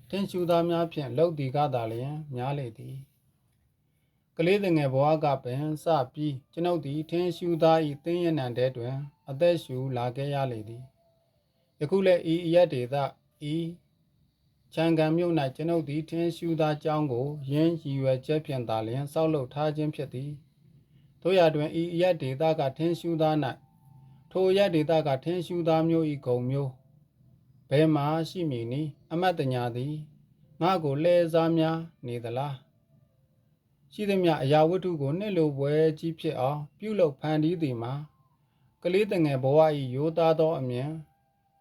Speaker 1: ထင်းရှူးသားများဖြင့်လှုပ်သည်ကသာလျှင်များလေသည်ကလေးငယ်ဘဝကပင်စပြီးကျွန်ုပ်သည်ထင်းရှူးသား၏သင်းရနံတဲတွင်အသက်ရှူလာခဲ့ရလေသည်ယခုလည်းဤအရက်ဒေသဤချန်ကန်မြို့၌ကျွန်ုပ်သည်ထင်းရှူးသားကျောင်းကိုရင်းရည်ရွယ်ချက်ဖြင့်သာလျှင်ဆောက်လုပ်ထားခြင်းဖြစ်သည်တို့ရတွင်ဤအရက်ဒေသကထင်းရှူးသား၌ထိုအရက်ဒေသကထင်းရှူးသားမျိုး၏ဂုံမျိုးဘယ်မှာရှိမည်နည်းအမတ်တညာသည်ငါကိုလှဲစားများနေသလားရှိသည်မြအရာဝတ္ထုကိုနှစ်လိုပွဲကြီးဖြစ်အောင်ပြုလုပ်ဖန်တီးသည်မှာကလေးငယ်ဘဝ၏ရိုးသားသောအမြင်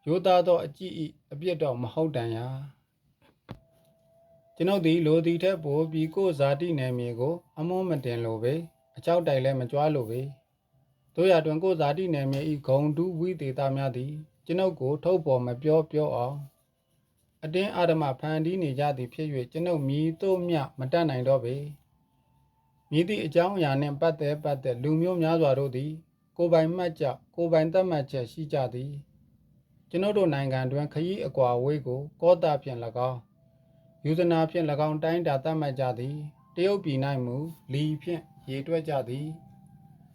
Speaker 1: ရိုးသားသောအကြည့်၏အပြစ်တော်မဟုတ်တန်ရာ ကျွန်ုပ်သည်လိုသည်ထက်ပိုပြီးကိုဇာတိနယ်မြေကိုအမွန်းမတင်လိုပေအကြောက်တိုင်လည်းမကြွားလိုပေတို့ရတွင်ကိုဇာတိနယ်မြေ၏ဂုံတူးဝိသေသများသည်ကျွန်ုပ်ကိုထုတ်ပေါ်မပြောအောင်အတင်းအာဓမဖန်တီးနေကြသည်ဖြစ်၍ကျွန်ုပ်မြည်တို့မြမတတ်နိုင်တော့ပေမြည်သည့်အကြောင်းအရာနှင့်ပတ်သက်လူမျိုးများစွာတို့သည်ကိုယ်ပိုင်မှတ်ချက်ကိုယ်ပိုင်သတ်မှတ်ချက်ရှိကြသည်ကျွန်ုပ်တို့နိုင်ငံတွင်ခရီးအကွာအဝေးကိုကောတာဖြင့်၎င်းယူဇနာဖြင့်၎င်းတိုင်းတာသတ်မှတ်ကြသည်တရုတ်ပြည်၌မူလီဖြင့်ရေတွက်ကြသည်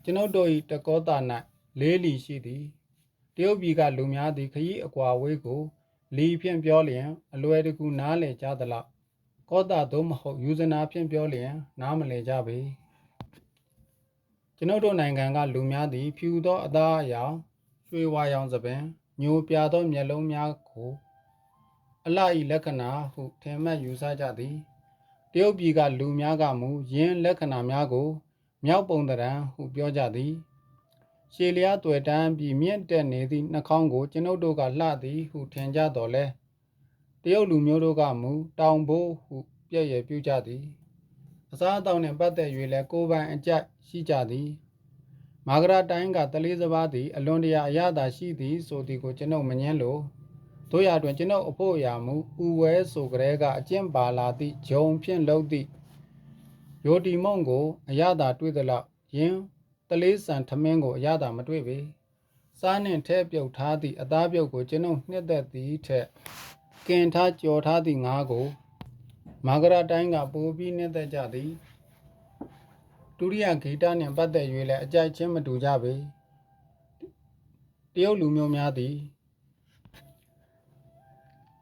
Speaker 1: ကျွန်ုပ်တို့၏တကောတာ၌၄လီရှိသည်တရုတ်ပြည်ကလူများသည်ခရီးအကွာအဝေးကိုလီဖြင့်ပြောလျင်အလွယ်တကူနားလည်ကြသလောက်ကောတာသို့မဟုတ်ယူဇနာဖြင့်ပြောလျင်နားမလည်ကြပေကျွန်ုပ်တို့နိုင်ငံကလူများသည်ဖြူသောအသားအရောင်ရွှေဝါရောင်သပင်ညိုပြသောမျက်လုံးများကိုအလှ၏လက္ခဏာဟုထင်မှတ်ယူဆကြသည်တရုတ်ပြည်ကလူများကမူယင်းလက္ခဏာများကိုမြောက်ပုံတရံဟုပြောကြသည်ရှေလျားတွေ့တန်းပြီးမြင့်တက်နေသည့်နှာခေါင်းကိုကျွန်ုပ်တို့ကလှသည်ဟုထင်ကြတော်လဲတရုတ်လူမျိုးတို့ကမူတောင်ဘိုးဟုပြည့်ရပြုကြသည်အစားအသောက်နှင့်ပတ်သက်၍လည်းကိုယ်ပိုင်အကြိုက်ရှိကြသည်မာဂရာတိုင်းကတလေးစပါးသည်အလွန်တရာအရသာရှိသည်ဆိုသည်ကိုကျွန်ုပ်မငင်းလို့တို့ရတွင်ကျွန်ုပ်အဖို့အရာမူဥဝဲဆိုကြဲကအကျင့်ပါလာသည့်ဂျုံဖြင့်လှုပ်သည့်ယိုတီမုံကိုအရသာတွေ့သလောက်ယင်းတလေးဆန်ထမင်းကိုအရသာမတွေ့ပေစားနှင့်ထဲပြုတ်ထားသည့်အသားပြုတ်ကိုကျွန်ုပ်နှစ်သက်သည်ထက်ကင်ထားကြော်ထားသည့်ငါးကိုမာဂရာတိုင်းကပိုပြီးနှစ်သက်ကြသည်ဒုတိယဂီတနှင့်ပတ်သက်၍လည်းအကြိုက်ချင်းမတူကြပေတရုတ်လူမျိုးများသည်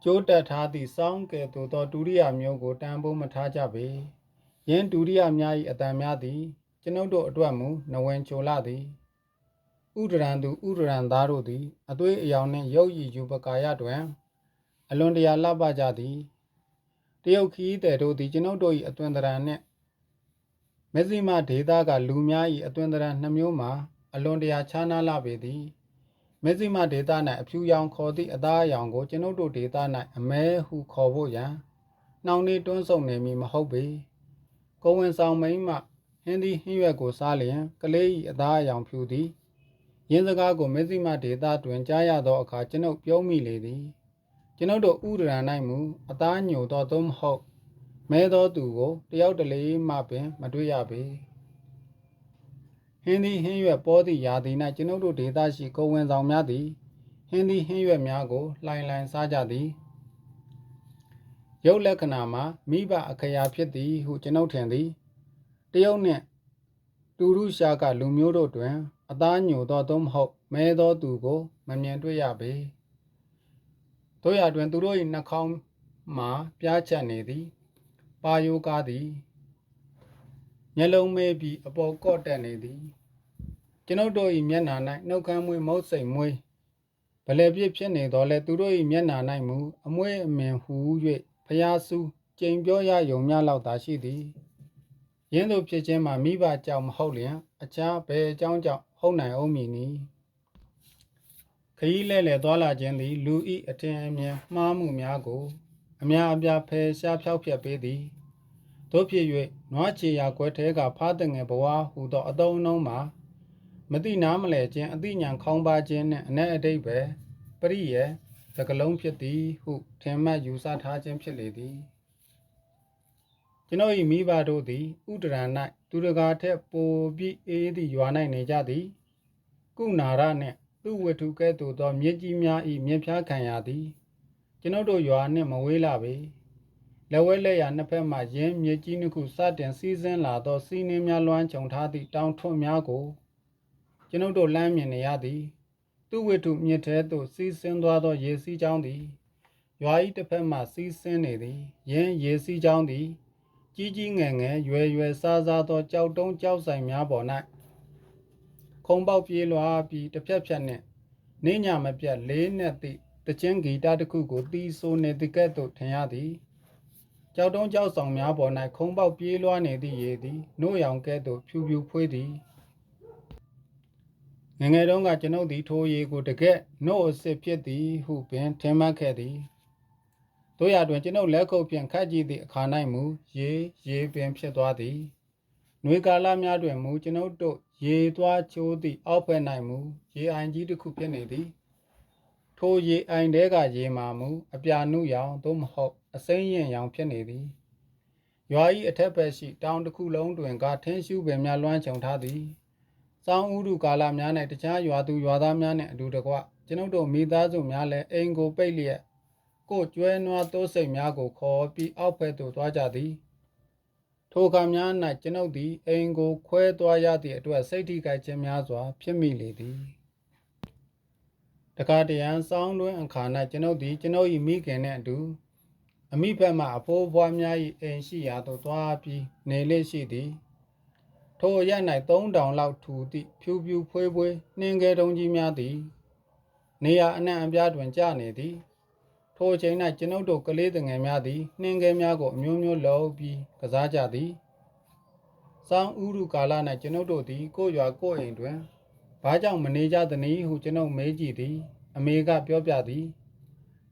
Speaker 1: ကျိုးတက်ထားသည့်စောင်းကဲ့သို့သောဒုတိယမျိုးကိုတန်ဖိုးမထားကြပေယင်းဒုတိယများ၏အတန်များသည်ကျွန်ုပ်တို့အတွက်မူနဝင်ချိုလာသည်ဥဒရံသူဥဒရံသားတို့သည်အသွေးအယောင်နှင့်ရုပ်ရည်ယူပကာယတွင်အလွန်တရာလှပကြသည်တရုတ်ခီးသည်တို့သည်ကျွန်ုပ်တို့၏အသွင်သဏ္ဍာန်နှင့်မဇ္ဈိမဒေသကလူများ၏အသွင်သဏ္ဍာန်နှမျိုးမှာအလွန်တရာခြားနားလှပေသည်မဇ္ဈိမဒေသ၌အဖြူရောင်ခေါ်သည့်အသားအရောင်ကိုကျွန်ုပ်တို့ဒေသ၌အမဲဟုခေါ်ဖို့ရန်နှောင်နေတွန်းဆုံနေမည်မဟုတ်ပေကိုဝင်ဆောင်မိန်းမှဟင်းသည်ဟင်းရွက်ကိုစားလျင်ကလေး၏အသားအရောင်ဖြူသည်ရင်းစကားကိုမဇ္ဈိမဒေသတွင်ကြားရသောအခါကျွန်ုပ်ပြုံးမိလေသည်ကျွန်ုပ်တို့ဥဒရံ၌မူအသားညိုသောသို့မဟုတ်မဲသောသူကိုတယောက်တလေမှပင်မတွေ့ရပေဟင်းသည်ဟင်းရွက်ပေါ်သည့်ရာသီ၌ကျွန်ုပ်တို့ဒေသရှိကိုဝင်ဆောင်များသည်ဟင်းသည်ဟင်းရွက်များကိုလှိုင်စားကြသည်ရုပ်လက္ခဏာမှာမိဘအခရာဖြစ်သည်ဟုကျွန်ုပ်ထင်သည်တရုတ်နှင့်တူရုရှားကလူမျိုးတို့တွင်အသားညိုသောသို့မဟုတ်မဲသောသူကိုမမြင်တွေ့ရပေတို့ရတွင်သူတို့၏နှာခေါင်းမှာပြားချက်နေသည်ပါယိုကားသည်မျက်လုံးမဲပြီးအပေါ်ကော့တက်နေသည်ကျွန်ုပ်တို့၏မျက်နှာ၌နှုတ်ခမ်းမွေးမုတ်စိမ်မွေးဗလဲပြစ်ဖြစ်နေတော်လဲသူတို့၏မျက်နှာ၌မူအမွေးအမင်ဟူ၍ဖျားဆူးကြိမ်ပြောရယုံများလောက်သာရှိသည်ယင်းတို့ဖြစ်ခြင်းမှာမိဘကြောင့်မဟုတ်လျင်အခြားဘယ်အကြောင်းကြောင့်ဟုတ်နိုင်အောင်မည်နီခရီးလဲလှယ်သွားလာခြင်းသည်လူ၏အထင်အမြင်မှားမှုများကိုအများအပြားဖယ်ရှားဖျောက်ဖျက်ပေးသည်တို့ဖြစ်၍နွားချေရာကွယ်ထဲကဖားတငယ်ဘဝဟူသောအသုံးအနှုန်းမှာမသိနားမလဲခြင်းအသိဉာဏ်ခေါင်းပါခြင်းနှင့်အ내အတိတ်ပဲပရိယေစကလုံးဖြစ်သည်ဟုထင်မှတ်ယူဆထားခြင်းဖြစ်လေသည်ကျွန်ုပ်၏မိဘတို့သည်ဥဒရံ၌သူတကာထက်ပိုပြီးအေးသည့်ရွာ၌နေကြသည်ကုနာရနှင့်သူဝတ္ထုကဲ့သို့သောမြစ်ကြီးများ၏မြစ်ဖြားခံရသည်ကျွန်ုပ်တို့ရွာနှင့်မဝေးလာပေလက်ဝဲလက်ရနှစ်ဖက်မှယင်းမြစ်ကြီးနှစ်ခုစတင်စီးဆင်းလာသောစီးနှင်းများလွှမ်းခြုံထားသည့်တောင်ထွန်းများကိုကျွန်ုပ်တို့လမ်းမြင်နေရသည်သူဝတ္ထုမြစ်ထဲသို့စီးဆင်းသွားသောရေစီးကြောင်းသည်ရွာ၏တစ်ဖက်မှစီးဆင်းနေသည်ယင်းရေစီးကြောင်းသည်ကြီးကြီးငယ်ငယ်ရွယ်စားသောကြောက်တုံးကြောက်ဆိုင်များပေါ်၌ခုံပေါက်ပြေးလွှားပြီးတစ်ဖြက်ဖြက်နှင့်နေညမပြတ်လေးနက်သည့်တခြင်းဂီတတစ်ခုကိုတီးဆိုနေသည်ကဲ့သို့ထင်ရသည်ကြောက်တုံးကြောက်ဆောင်များပေါ်၌ခုံပေါက်ပြေးလွှားနေသည့်ရေသည်နို့ရောင်ကဲ့သို့ဖြူဖြူဖွေးသည်ငယ်ငယ်တုန်းကကျွန်ုပ်သည်ထိုရေကိုတကယ်နို့အစ်စ်ဖြစ်သည်ဟုပင်ထင်မှတ်ခဲ့သည် တို့ရတွင်ကျွန်ုပ်လက်ခုပ်ဖြင့်ခတ်ကြည့်သည့်အခါ၌မူရေပင်ဖြစ်သွားသည်နွေကာလများတွင်မူကျွန်ုပ်တို့ရေသွားချိုးသည့်အောက်ဘက်၌မူရေအိုင်ကြီးတစ်ခုဖြစ်နေသည်ထိုရေအိုင်တဲကရေမှာမူအပြာနုရောင်သို့မဟုတ်အစိမ်းရင်ရောင်ဖြစ်နေသည်ရွာ၏အထက်ဘက်ရှိတောင်တစ်ခုလုံးတွင်ကထင်းရှူးပင်များလွှမ်းခြုံထားသည်စောင်းဥဒုကာလများ၌တခြားရွာသူရွာသားများနှင့်အတူတကွကျွန်ုပ်တို့မိသားစုများလည်းအိမ်ကိုပိတ်လျက်ကိုကျွဲနွားသိုးစိတ်များကိုခေါ်ပြီးအောက်ဘက်သို့သွားကြသည်ထိုအခါများ၌ကျွန်ုပ်သည်အိမ်ကိုခွဲသွားရသည့်အတွက်စိတ်ထိခိုက်ခြင်းများစွာဖြစ်မိလေသည်တခါတရံစောင်းတွင်အခါ၌ကျွန်ုပ်သည်ကျွန်ုပ်၏မိခင်နှင့်အတူအမိဘက်မှအဖိုးအဖွားများ၏အိမ်ရှိရာသို့သွားပြီးနေလေရှိသည်ထိုအရပ်၌3000လောက်ထူသည့်ဖြူဖြူဖွေးဖွေးနှင်းကဲတုံးကြီးများသည်နေရာအနှံ့အပြားတွင်ကျနေသည်ထိုအချိန်၌ကျွန်ုပ်တို့ကလေးငယ်များသည်နှင်းကဲများကိုအမျိုးမျိုးလှုပ်ပြီးကစားကြသည်စောင်းဥရုကာလ၌ကျွန်ုပ်တို့သည်ကိုရွာကိုအိမ်တွင်ဘာကြောင့်မနေကြသနည်းဟုကျွန်ုပ်မေးကြည့်သည်အမေကပြောပြသည်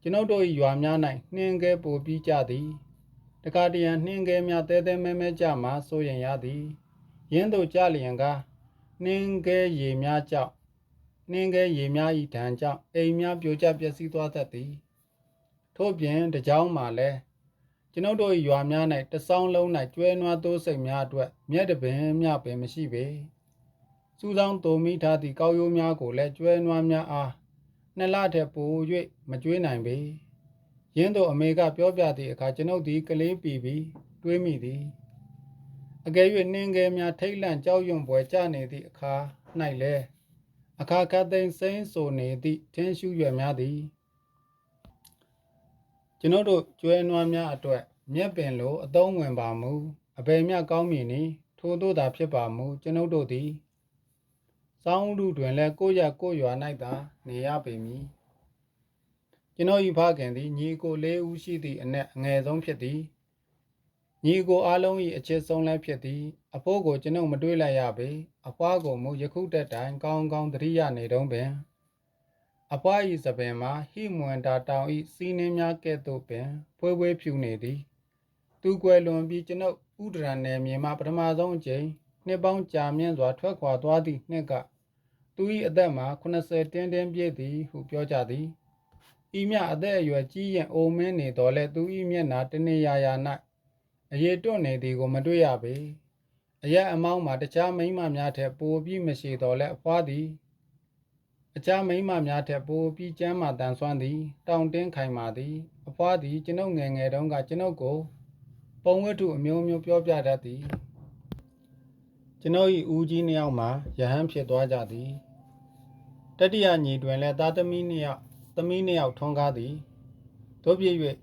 Speaker 1: ကျွန်ုပ်တို့၏ရွာများ၌နှင်းကဲပိုပြီးကြသည်တခါတရံနှင်းကဲများတဲမဲကြမှစိုးရင်ရသည်ရင်းတို့ကြလျင်ကနှင်းကဲရေများကြောင့်နှင်းကဲရေများ၏ဒဏ်ကြောင့်အိမ်များပြိုကျပျက်စီးသွားတတ်သည်ထို့ပြင်တကြောင်မှလည်းကျွန်ုပ်တို့၏ရွာများ၌တဆောင်းလုံး၌ကျွဲနွားသိုးစိတ်များအတွက်မြက်တပင်မြပင်မရှိပေစူးစောင်းတိုမိထားသည့်ကောက်ရိုးများကိုလည်းကျွဲနွားများအားနှစ်လထက်ပို၍မကျွေးနိုင်ပေရင်းတို့အမေကပြောပြသည့်အခါကျွန်ုပ်သည်ကလေးပီပြီးတွေးမိသည်အကယ်၍နှင်းကဲများထိတ်လန့်ကြောက်ရွံ့ပွဲကြနေသည့်အခါ၌လည်းအခါခတ်သိမ်းစိမ့်ဆိုနေသည့်ထင်းရှူးရွက်များသည်ကျွန်ုပ်တို့ကျွဲနွားများအတွက်မြက်ပင်လိုအသုံးဝင်ပါမူအဘယ်မျှကောင်းမည်နည်းထို့သို့သာဖြစ်ပါမူကျွန်ုပ်တို့သည်စောင်းဥဒုတွင်လည်းကိုရကိုရွာ၌သာနေရပေမည်ကျွန်ုပ်၏ဖခင်သည်ညီကို4ဦးရှိသည့်အနက်အငယ်ဆုံးဖြစ်သည်ညီကိုအားလုံး၏အချစ်ဆုံးလည်းဖြစ်သည်အဖိုးကိုကျွန်ုပ်မတွေးလိုက်ရပေအဖွားကိုမူယခုတက်တိုင်ကောင်းကောင်းသတိရနေတုံးပင်အဖွား၏စပင်မှာဟိမွန်တာတောင်၏စီးနှင်းများကဲ့သို့ပင်ဖွေးဖွေးဖြူနေသည်သူကွယ်လွန်ပြီးကျွန်ုပ်ဥဒရနယ်မြေမှာပထမဆုံးအကြိမ်နှစ်ပေါင်းကြာမြင့်စွာထွက်ခွာသွားသည့်နှစ်ကသူ၏အသက်မှာ80တင်းပြည့်သည်ဟုပြောကြသည်ဤမြအသက်အရွယ်ကြီးရင်အိုမင်းနေတော်လဲသူ၏မျက်နှာတနေရာ၌အရေတွန့်နေသည်ကိုမတွေ့ရပေအရက်အမောင်းမှာတခြားမိန်းမများထက်ပိုပြီးမရှိတော်လဲအဖွားသည်အခြားမိန်းမများထက်ပိုပြီးကျမ်းမာတန်ဆွမ်းသည်တောင့်တင်းခိုင်မာသည်အဖွားသည်ကျွန်ုပ်ငယ်ငယ်တုန်းကကျွန်ုပ်ကိုပုံဝတ္ထုအမျိုးမျိုးပြောပြတတ်သည်ကျွန်ုပ်၏ဦးကြီးနှစ်ယောက်မှာယဟန်ဖြစ်သွားကြသည်တတိယညီတွင်လည်းသားသမီးနှစ်ယောက်ထွန်းကားသည်တို့ဖြစ်၍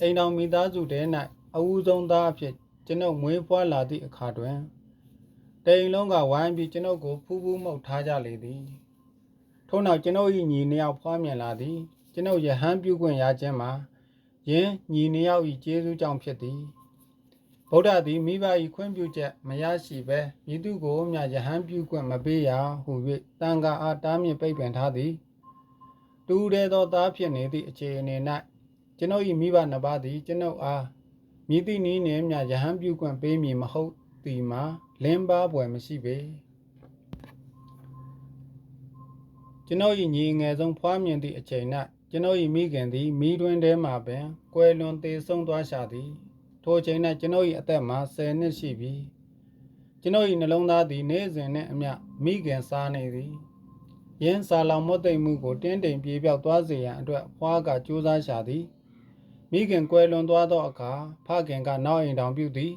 Speaker 1: အိမ်တော်မိသားစုတဲ၌အဦးဆုံးသားအဖြစ်ကျွန်ုပ်မွေးဖွားလာသည့်အခါတွင်တိမ်လုံးကဝိုင်းပြီးကျွန်ုပ်ကိုဖူးဖူးမှုတ်ထားကြလေသည်ထို့နောက်ကျွန်ုပ်၏ညီနှစ်ယောက်ဖွားမြင်လာသည်ကျွန်ုပ်ယဟန်ပြုခွင့်ရခြင်းမှာယင်းညီနှစ်ယောက်၏ကျေးဇူးကြောင့်ဖြစ်သည်ဗုဒ္ဓသည်မိဘ၏ခွင့်ပြုချက်မရရှိဘဲမည်သူကိုမျှယဟန်ပြုခွင့်မပေးရဟု၍တန်ခါအားတားမြစ်ပိတ်ပင်ထားသည်တူတဲ့သောသားဖြစ်နေသည့်အခြေအနေ၌ကျွန်ုပ်၏မိဘနှစ်ပါးသည်ကျွန်ုပ်အားမြည်သည့်နည်းနှင့်မျှယဟန်ပြုခွင့်ပေးမည်မဟုတ်သည်မှာလင်းပါပွယ်မရှိပေကျွန်ုပ်၏ညီငယ်ဆုံးဖွားမြင်သည့်အချိန်၌ကျွန်ုပ်၏မိခင်သည်မိတွင်ထဲမှပင်ကွယ်လွန်သေဆုံးသွားရှာသည်ထိုအချိန်၌ကျွန်ုပ်၏အသက်မှာ10နှစ်ရှိပြီကျွန်ုပ်၏နှလုံးသားသည်နေ့စဉ်နှင့်အမျှမိခင်စားနေသည်ယင်းစာလောင်မွတ်သိမ်မှုကိုတင်းတိမ်ပြေပြောက်သွားစေရန်အတွက်ဖွားကကြိုးစားရှာသည်မိခင်ကွယ်လွန်သွားသောအခါဖခင်ကနောက်အိမ်တောင်ပြုသည်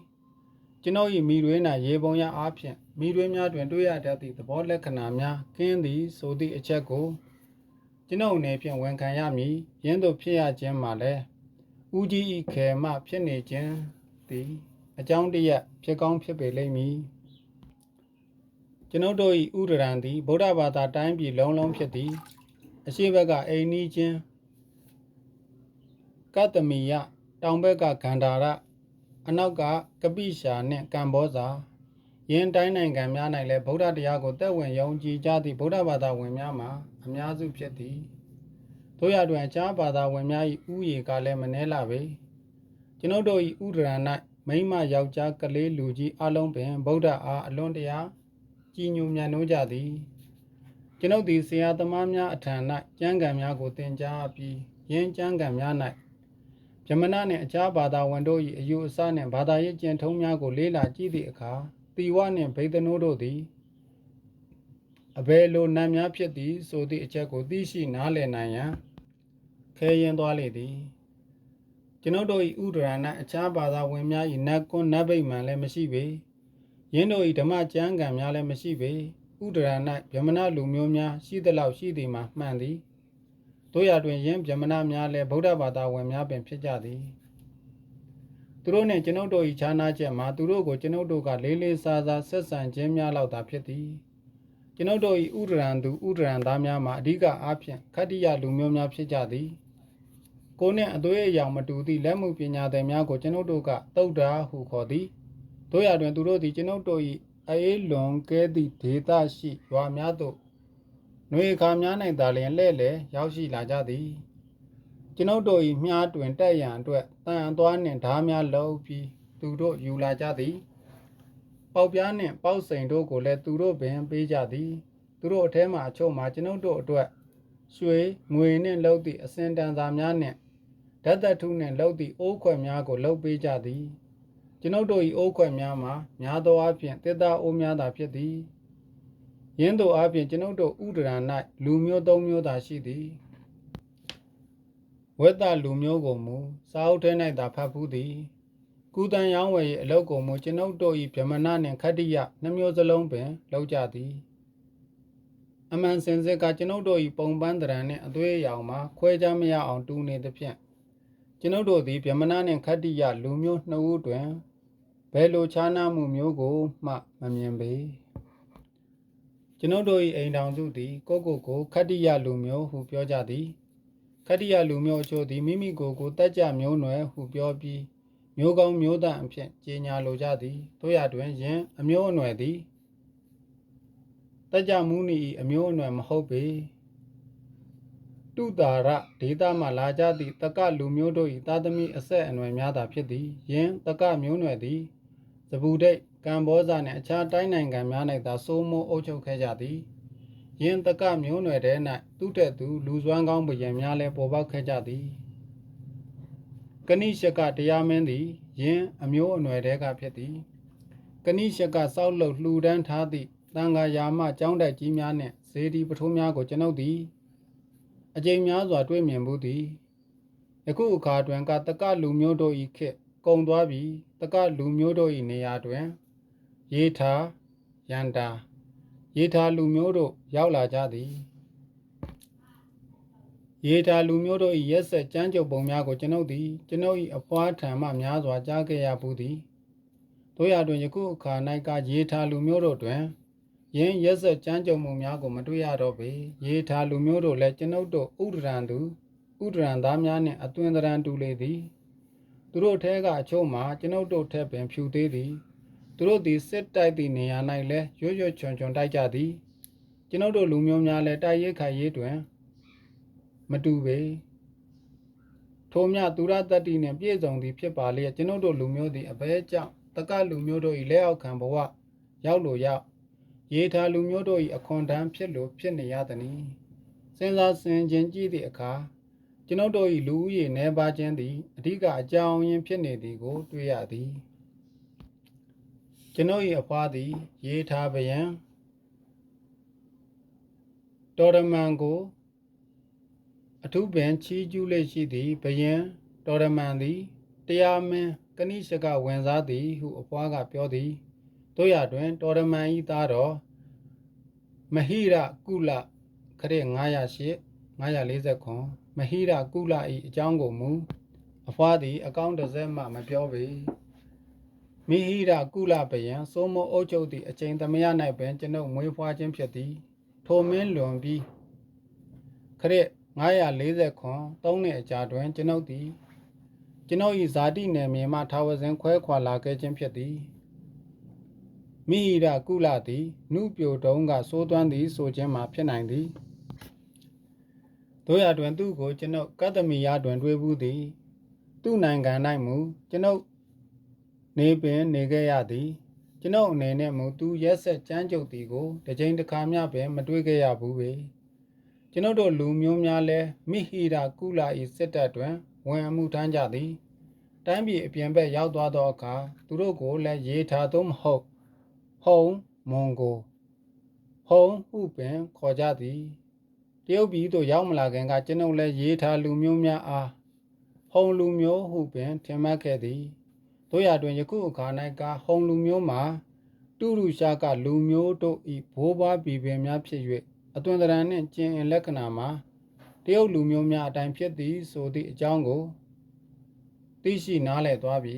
Speaker 1: ကျွန်ုပ်၏မိတွင်၌ရေပုံရအားဖြင့်မိတွင်များတွင်တွေ့ရတတ်သည့်သဘောလက္ခဏာများကင်းသည်ဆိုသည့်အချက်ကိုကျွန်ုပ်အနေဖြင့်ဝန်ခံရမည်ယင်းသို့ဖြစ်ရခြင်းမှာလည်းဦးကြီး၏ခေမှဖြစ်နေခြင်းသည်အကြောင်းတရက်ဖြစ်ကောင်းဖြစ်ပေလိမ့်မည်ကျွန်ုပ်တို့၏ဥဒရံသည်ဗုဒ္ဓဘာသာတိုင်းပြည်လုံးဖြစ်သည်အရှိဘက်ကအိမ်နီးချင်းကတ္တမီယတောင်ဘက်ကဂန္ဓာရအနောက်ကကပိရှာနှင့်ကမ္ဘောဇာယင်းတိုင်းနိုင်ငံများ၌လည်းဗုဒ္ဓတရားကိုသက်ဝင်ယုံကြည်ကြသည့်ဗုဒ္ဓဘာသာဝင်များမှာအများစုဖြစ်သည် တို့ရတွင်အခြားဘာသာဝင်များ၏ဥယေကလည်းမနှဲလာပေကျွန်ုပ်တို့၏ဥဒရ၌မိန်းမယောက်ျားကလေးလူကြီးအလုံးပင်ဗုဒ္ဓအားအလွန်တရာကြည်ညိုမြတ်နိုးကြသည်ကျွန်ုပ်သည်ဆရာသမားများအထံ၌ကျမ်းဂန်များကိုသင်ကြားပြီးယင်းကျမ်းဂန်များ၌ဗြဟ္မဏနှင့်အခြားဘာသာဝင်တို့၏အယူအဆနှင့်ဘာသာရေးကျင့်ထုံးများကိုလေ့လာကြည့်သည့်အခါတိဝနှင့်ဗေဒနိုးတို့သည်အဘယ်လိုနတ်များဖြစ်သည်ဆိုသည့်အချက်ကိုသိရှိနားလည်နိုင်ရန်ခဲရင်သွားလေသည်ကျွန်ုပ်တို့၏ဥဒရ၌အခြားဘာသာဝင်များ၏နတ်ကွန်းနတ်ဗိမာန်လည်းမရှိပေယင်းတို့၏ဓမ္မကျမ်းဂန်များလည်းမရှိပေဥဒရ၌ဗြဟ္မဏလူမျိုးများရှိသလောက်ရှိသည်မှာမှန်သည်တို့ရတွင်ယင်းဗြဟ္မဏများလည်းဗုဒ္ဓဘာသာဝင်များပင်ဖြစ်ကြသည်သူတို့နှင့်ကျွန်ုပ်တို့၏ခြားနားချက်မှာသူတို့ကိုကျွန်ုပ်တို့ကလေးလေးစားစားဆက်ဆံခြင်းများလောက်သာဖြစ်သည်ကျွန်ုပ်တို့၏ဥဒရန်သူဥဒရန်သားများမှာအဓိကအားဖြင့်ခတ္တိယလူမျိုးများဖြစ်ကြသည်ကိုနှင့်အသွေးအရောင်မတူသည့်လက်မှုပညာသည်များကိုကျွန်ုပ်တို့ကသုဒ္ဓဟုခေါ်သည်တို့ရတွင်သူတို့သည်ကျွန်ုပ်တို့၏အေးလွန်ကဲသည့်ဒေသရှိရွာများသို့ຫນွေခါများ၌သာလျှင်လှဲ့လေရောက်ရှိလာကြသည်ကျွန်ုပ်တို့၏မြားတွင်တက်ရန်အတွက်တန်အသွားနှင့်ဓားများလုံးပြီးသူတို့ယူလာကြသည်ပေါက်ပြားနှင့်ပေါက်စိန်တို့ကိုလည်းသူတို့ပင်ပေးကြသည်သူတို့အထဲမှအချို့မှာကျွန်ုပ်တို့အတွက်ရွှေငွေနှင့်လုပ်သည့်အစင်တန်စာများနှင့်ဓာတ်သက်ထုနှင့်လုပ်သည့်အိုးခွက်များကိုလုပ်ပေးကြသည်ကျွန်ုပ်တို့၏အိုးခွက်များမှာများသောအားဖြင့်တစ်သားအိုးများသာဖြစ်သည်ယင်းသို့အားဖြင့်ကျွန်ုပ်တို့ဥဒရ၌လူမျိုး၃မျိုးသာရှိသည်ဝက်တလူမျိုးကိုမူစာအုပ်ထဲ၌သာဖတ်ဖူးသည်ကုသံရောင်းဝယ်၏အလုပ်ကိုမူကျွန်ုပ်တို့၏ဗြဟ္မဏနှင့်ခတ္တိယနှမျိုးစလုံးပင်လုပ်ကြသည်အမှန်စင်စစ်ကကျွန်ုပ်တို့၏ပုံပန်းတရံနှင့်အသွေးအရောင်မှာခွဲခြားမရအောင်တူနေသဖြင့်ကျွန်ုပ်တို့သည်ဗြဟ္မဏနှင့်ခတ္တိယလူမျိုးနှစ်ဦးတွင်ဘယ်လိုခြားနားမှုမျိုးကိုမှမမြင်ပေကျွန်ုပ်တို့၏အိမ်ထောင်စုသည်ကိုခတ္တိယလူမျိုးဟုပြောကြသည်ခတ္တိယလူမျိုးအချို့သည်မိမိကိုယ်ကိုတတ်ကြမျိုးနွယ်ဟုပြောပြီးမျိုးကောင်းမျိုးသားအဖြစ်ကြေညာလိုကြသည်တို့ရတွင်ယင်းအမျိုးအနွယ်သည်တကြမူနီ၏အမျိုးအနွယ်မဟုတ်ပေတုတာရဒေသမှလာကြသည့်တက္ကလူမျိုးတို့၏သားသမီးအဆက်အနွယ်များသာဖြစ်သည်ယင်းတက္ကမျိုးနွယ်သည်စပူဒိတ်ကမ္ဘောဇနှင့်အခြားတိုင်းနိုင်ငံများ၌သာစိုးမိုးအုပ်ချုပ်ခဲ့ကြသည်ယင်းတက္ကမျိုးနွယ်ထဲ၌သူတက်သူလူစွမ်းကောင်းဘုရင်များလည်းပေါ်ပေါက်ခဲ့ကြသည်ကနိရှကတရားမင်းသည်ယင်းအမျိုးအနွယ်ထဲကဖြစ်သည်ကနိရှကစောက်လုပ်လှူဒန်းထားသည့်တန်ခါယာမကျောင်းတိုက်ကြီးများနှင့်ဇေဒီပထိုးများကိုကျွန်ုပ်သည်အကြိမ်များစွာတွေ့မြင်မှုသည်ယခုအခါတွင်ကတက္ကလူမျိုးတို့၏ခေတ်ကုံသွားပြီးတက္ကလူမျိုးတို့၏နေရာတွင်ယေထာယန္တာယေထာလူမျိုးတို့ရောက်လာကြသည်ယေထာလူမျိုးတို့၏ရက်ဆက်ကြမ်းကြုတ်ပုံများကိုကျွန်ုပ်သည်ကျွန်ုပ်၏အဖွားထံမှများစွာကြားခဲ့ရဘူးသည်တို့ရတွင်ယခုအခါ၌ကယေထာလူမျိုးတို့တွင်ယင်းရက်ဆက်ကြမ်းကြုတ်မှုများကိုမတွေ့ရတော့ပေယေထာလူမျိုးတို့လည်းကျွန်ုပ်တို့ဥဒရန်သူဥဒရန်သားများနှင့်အသွင်သဏ္ဍာန်တူလေသည်သူတို့ထဲကအချို့မှာကျွန်ုပ်တို့ထက်ပင်ဖြူသေးသည်သူတို့သည်စစ်တိုက်သည့်နေရာ၌လည်းရွရွချွန်ချွန်တိုက်ကြသည်ကျွန်ုပ်တို့လူမျိုးများလည်းတိုက်ရိုက်ခိုက်ရေးတွင်မတူပေထိုမြသူရတတ္တိနှင့်ပြည့်စုံသည်ဖြစ်ပါလျက်ကျွန်ုပ်တို့လူမျိုးသည်အဘဲကြောင့်တက္ကလူမျိုးတို့၏လက်အောက်ခံဘဝရောက်လိုရောက်ယေထာလူမျိုးတို့၏အခွန်တန်းဖြစ်လိုဖြစ်နေရသည်။စဉ်းစားဆင်ခြင်ကြည့်သည့်အခါကျွန်ုပ်တို့၏လူဦးရေနှဲပါခြင်းသည်အဓိကအကြောင်းရင်းဖြစ်နေသည်ကိုတွေ့ရသည်။ကျွန်ုပ်၏အဖွားသည်ယေထာဘယံတော်ရမန်ကိုအထူးပင်ချီးကျူးလေ့ရှိသည်ဘယံတော်ရမန်သည်တရားမင်းကနိရှကဝင်စားသည်ဟုအဖွားကပြောသည်တို့ရတွင်တော်ရမန်၏သားတော်မဟိရကုလခရစ်908 940မဟိရကုလ၏အကြောင်းကိုမူအဖွားသည်အကောင်းတစ်စက်မှမပြောပေမိဟိရကုလဘယံစိုးမိုးအုပ်ချုပ်သည့်အချိန်သမယ၌ပင်ကျွန်ုပ်မွေးဖွားခြင်းဖြစ်သည်ထိုမင်းလွန်ပြီးခရစ်940 3နှစ်အကြာတွင်ကျွန်ုပ်သည်ကျွန်ုပ်၏ဇာတိနယ်မြေမှထာဝစဉ်ခွဲခွာလာခဲ့ခြင်းဖြစ်သည်မိဟိရကုလသည်နုပြိုတုံးကစိုးသွမ်းသည်ဆိုခြင်းမှာဖြစ်နိုင်သည် တို့ရတွင်သူ့ကိုကျွန်ုပ်ကတ္တမီယာတွင်တွေ့ဘူးသည်သူ့နိုင်ငံ၌မူကျွန်ုပ်နေပင်နေခဲ့ရသည်ကျွန်ုပ်အနေနဲ့မူသူရက်ဆက်ကြမ်းကြုတ်သည်ကိုတစ်ကြိမ်တစ်ခါမျှပင်မတွေ့ခဲ့ရဘူးပေကျွန်ုပ်တို့လူမျိုးများလဲမိဟိရကုလာ၏စစ်တပ်တွင်ဝင်အမှုထမ်းကြသည်တိုင်းပြည်အပြင်ဘက်ရောက်သွားသောအခါသူတို့ကိုလည်းရေးထားသို့မဟုတ်ဟုံမွန်ကိုဟုံဟုပင်ခေါ်ကြသည်တရုတ်ပြည်သို့ရောက်မလာခင်ကကျွန်ုပ်လည်းရေးထားလူမျိုးများအားဟုံလူမျိုးဟုပင်ထင်မှတ်ခဲ့သည်တို့ရတွင်ယခုအခါ၌ကဟုံလူမျိုးမှာတူရုရှားကလူမျိုးတို့၏ဘိုးဘွားပြည်ပင်များဖြစ်၍အသွင်သဏ္ဍာန်နှင့်ကျင်အင်လက္ခဏာမှာတရုတ်လူမျိုးများအတိုင်းဖြစ်သည်ဆိုသည့်အကြောင်းကိုသိရှိနားလည်သွားပြီ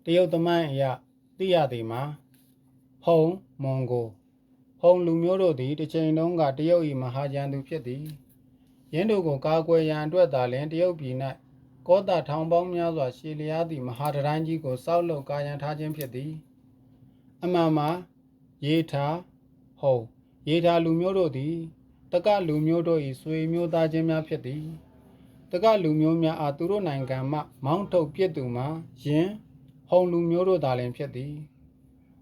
Speaker 1: တရုတ်သမိုင်းအရသိရသည်မှာဟုံမွန်ကိုဟုံလူမျိုးတို့သည်တစ်ချိန်တုန်းကတရုတ်၏မဟာကျန်သူဖြစ်သည်ယင်းတို့ကိုကာကွယ်ရန်အတွက်သာလျှင်တရုတ်ပြည်၌ကောတာထောင်ပေါင်းများစွာရှည်လျားသည့်မဟာတရန်းကြီးကိုစောက်လုပ်ကာရန်ထားခြင်းဖြစ်သည်အမှန်မှာရေးထားဟုံရေးထားလူမျိုးတို့သည်တက္ကလူမျိုးတို့၏ဆွေမျိုးသားချင်းများဖြစ်သည်တက္ကလူမျိုးများအားသူတို့နိုင်ငံမှမောင်းထုတ်ပစ်သူမှာယင်းဟုံလူမျိုးတို့သာလျှင်ဖြစ်သည်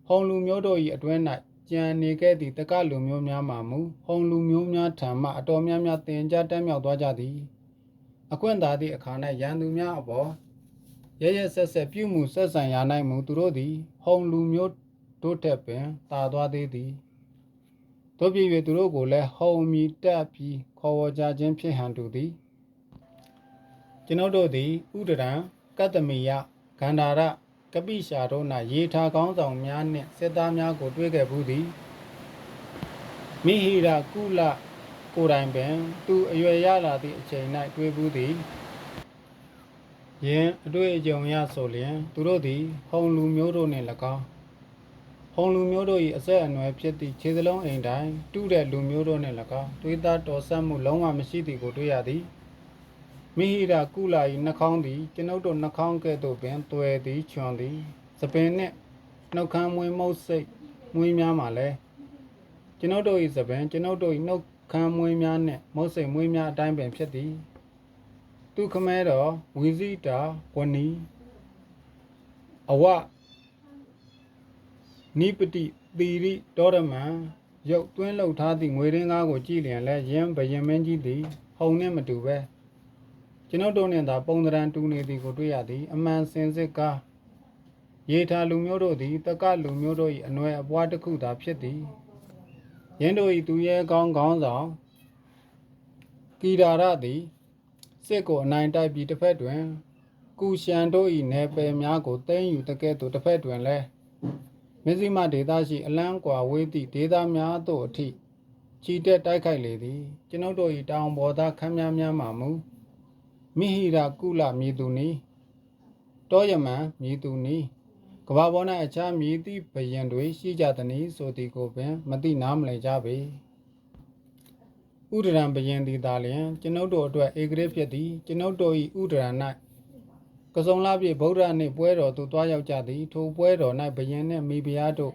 Speaker 1: ဟုံလူမျိုးတို့၏အတွင်း၌ကြံနေခဲ့သည့်တက္ကလူမျိုးများမှမူဟုံလူမျိုးများထံမှအတော်များများတင်ကြတက်မြောက်သွားကြသည်အခွင့်သာသည့်အခါ၌ရန်သူများအပေါ်ရရဆက်ဆက်ပြုမှုဆက်ဆံရာ၌မူသူတို့သည်ဟုံလူမျိုးတို့ထက်ပင်တာသွားသေးသည်တို့ဖြစ်၍သူတို့ကိုလည်းဟုံမီတက်ပြီးခေါ်ဝေါ်ကြခြင်းဖြစ်ဟန်တူသည်ကျွန်ုပ်တို့သည်ဥဒရံကတ္တမီယဂန္ဓာရကပိရှာတို့၌ရေးထားကောင်းဆောင်များနှင့်စစ်သားများကိုတွေ့ခဲ့ဘူးသည်မိဟိရကုလကိုယ်တိုင်ပင်သူအရွယ်ရလာသည့်အချိန်၌တွေ့ဘူးသည်ယင်းအတွေ့အကြုံရဆိုလျင်သူတို့သည်ဟုံလူမျိုးတို့နှင့်၎င်းဟုံလူမျိုးတို့၏အဆက်အနွယ်ဖြစ်သည့်ခြေစလုံးအိမ်တိုင်းတူတဲ့လူမျိုးတို့နှင့်၎င်းတွေးသားတော်ဆက်မှုလုံးဝမရှိသည်ကိုတွေ့ရသည်မိဟိရကုလာ၏နှာခေါင်းသည်ကျွန်ုပ်တို့နှာခေါင်းကဲ့သို့ပင်တွယ်သည်ချွန်သည်စပင်နှင့်နှုတ်ခမ်းမွေးမုတ်စိတ်မွေးများမှာလဲကျွန်ုပ်တို့၏စပင်ကျွန်ုပ်တို့၏နှုတ်ခမ်းမွေးများနှင့်မုတ်စိတ်မွေးများအတိုင်းပင်ဖြစ်သည်သူခမဲတော်ဝီဇိတာဝနီအဝနိပတိသီရိတောရမံရုပ်သွင်းလှုပ်ထားသည့်ငွေရင်းကားကိုကြည့်လျင်လဲယင်းဘယင်မင်းကြီးသည်ဟုံနှင့်မတူပဲကျွန်ုပ်တို့နှင့်သာပုံသဏ္ဍာန်တူနေသည်ကိုတွေ့ရသည်အမှန်စင်စစ်ကားရေးထားလူမျိုးတို့သည်တက္ကလူမျိုးတို့၏အနွယ်အပွားတစ်ခုသာဖြစ်သည်ယင်းတို့၏သူရဲကောင်းဆောင်ကီရာရသည်စစ်ကိုအနိုင်တိုက်ပြီးတစ်ဖက်တွင်ကူရှန်တို့၏နယ်ပယ်များကိုသိမ်းယူတကဲ့သို့တစ်ဖက်တွင်လည်းမဇ္ဈိမဒေသရှိအလန်းကွာဝေးသည့်ဒေသများသို့အထိချီတက်တိုက်ခိုက်လေသည်ကျွန်ုပ်တို့၏တောင်ပေါ်သားခမ်းများများမှမူမိဟိရကုလမြည်သူနီတောယမန်မြည်သူနီကဘာပေါ်၌အခြားမြည်သည့်ဘယင်တွေရှိကြသည်ဆိုသည်ကိုပင်မသိနားမလည်ကြပေဥဒရံဘယင်သည်သာလျှင်ကျွန်ုပ်တို့အတွက်ဧကရဖြစ်သည်ကျွန်ုပ်တို့၏ဥဒရံ၌ကစုံလပြည့်ဗုဒ္ဓနှင့်ပွဲတော်သို့တွားရောက်ကြသည်ထိုပွဲတော်၌ဘယင်နှင့်မိဖုရားတို့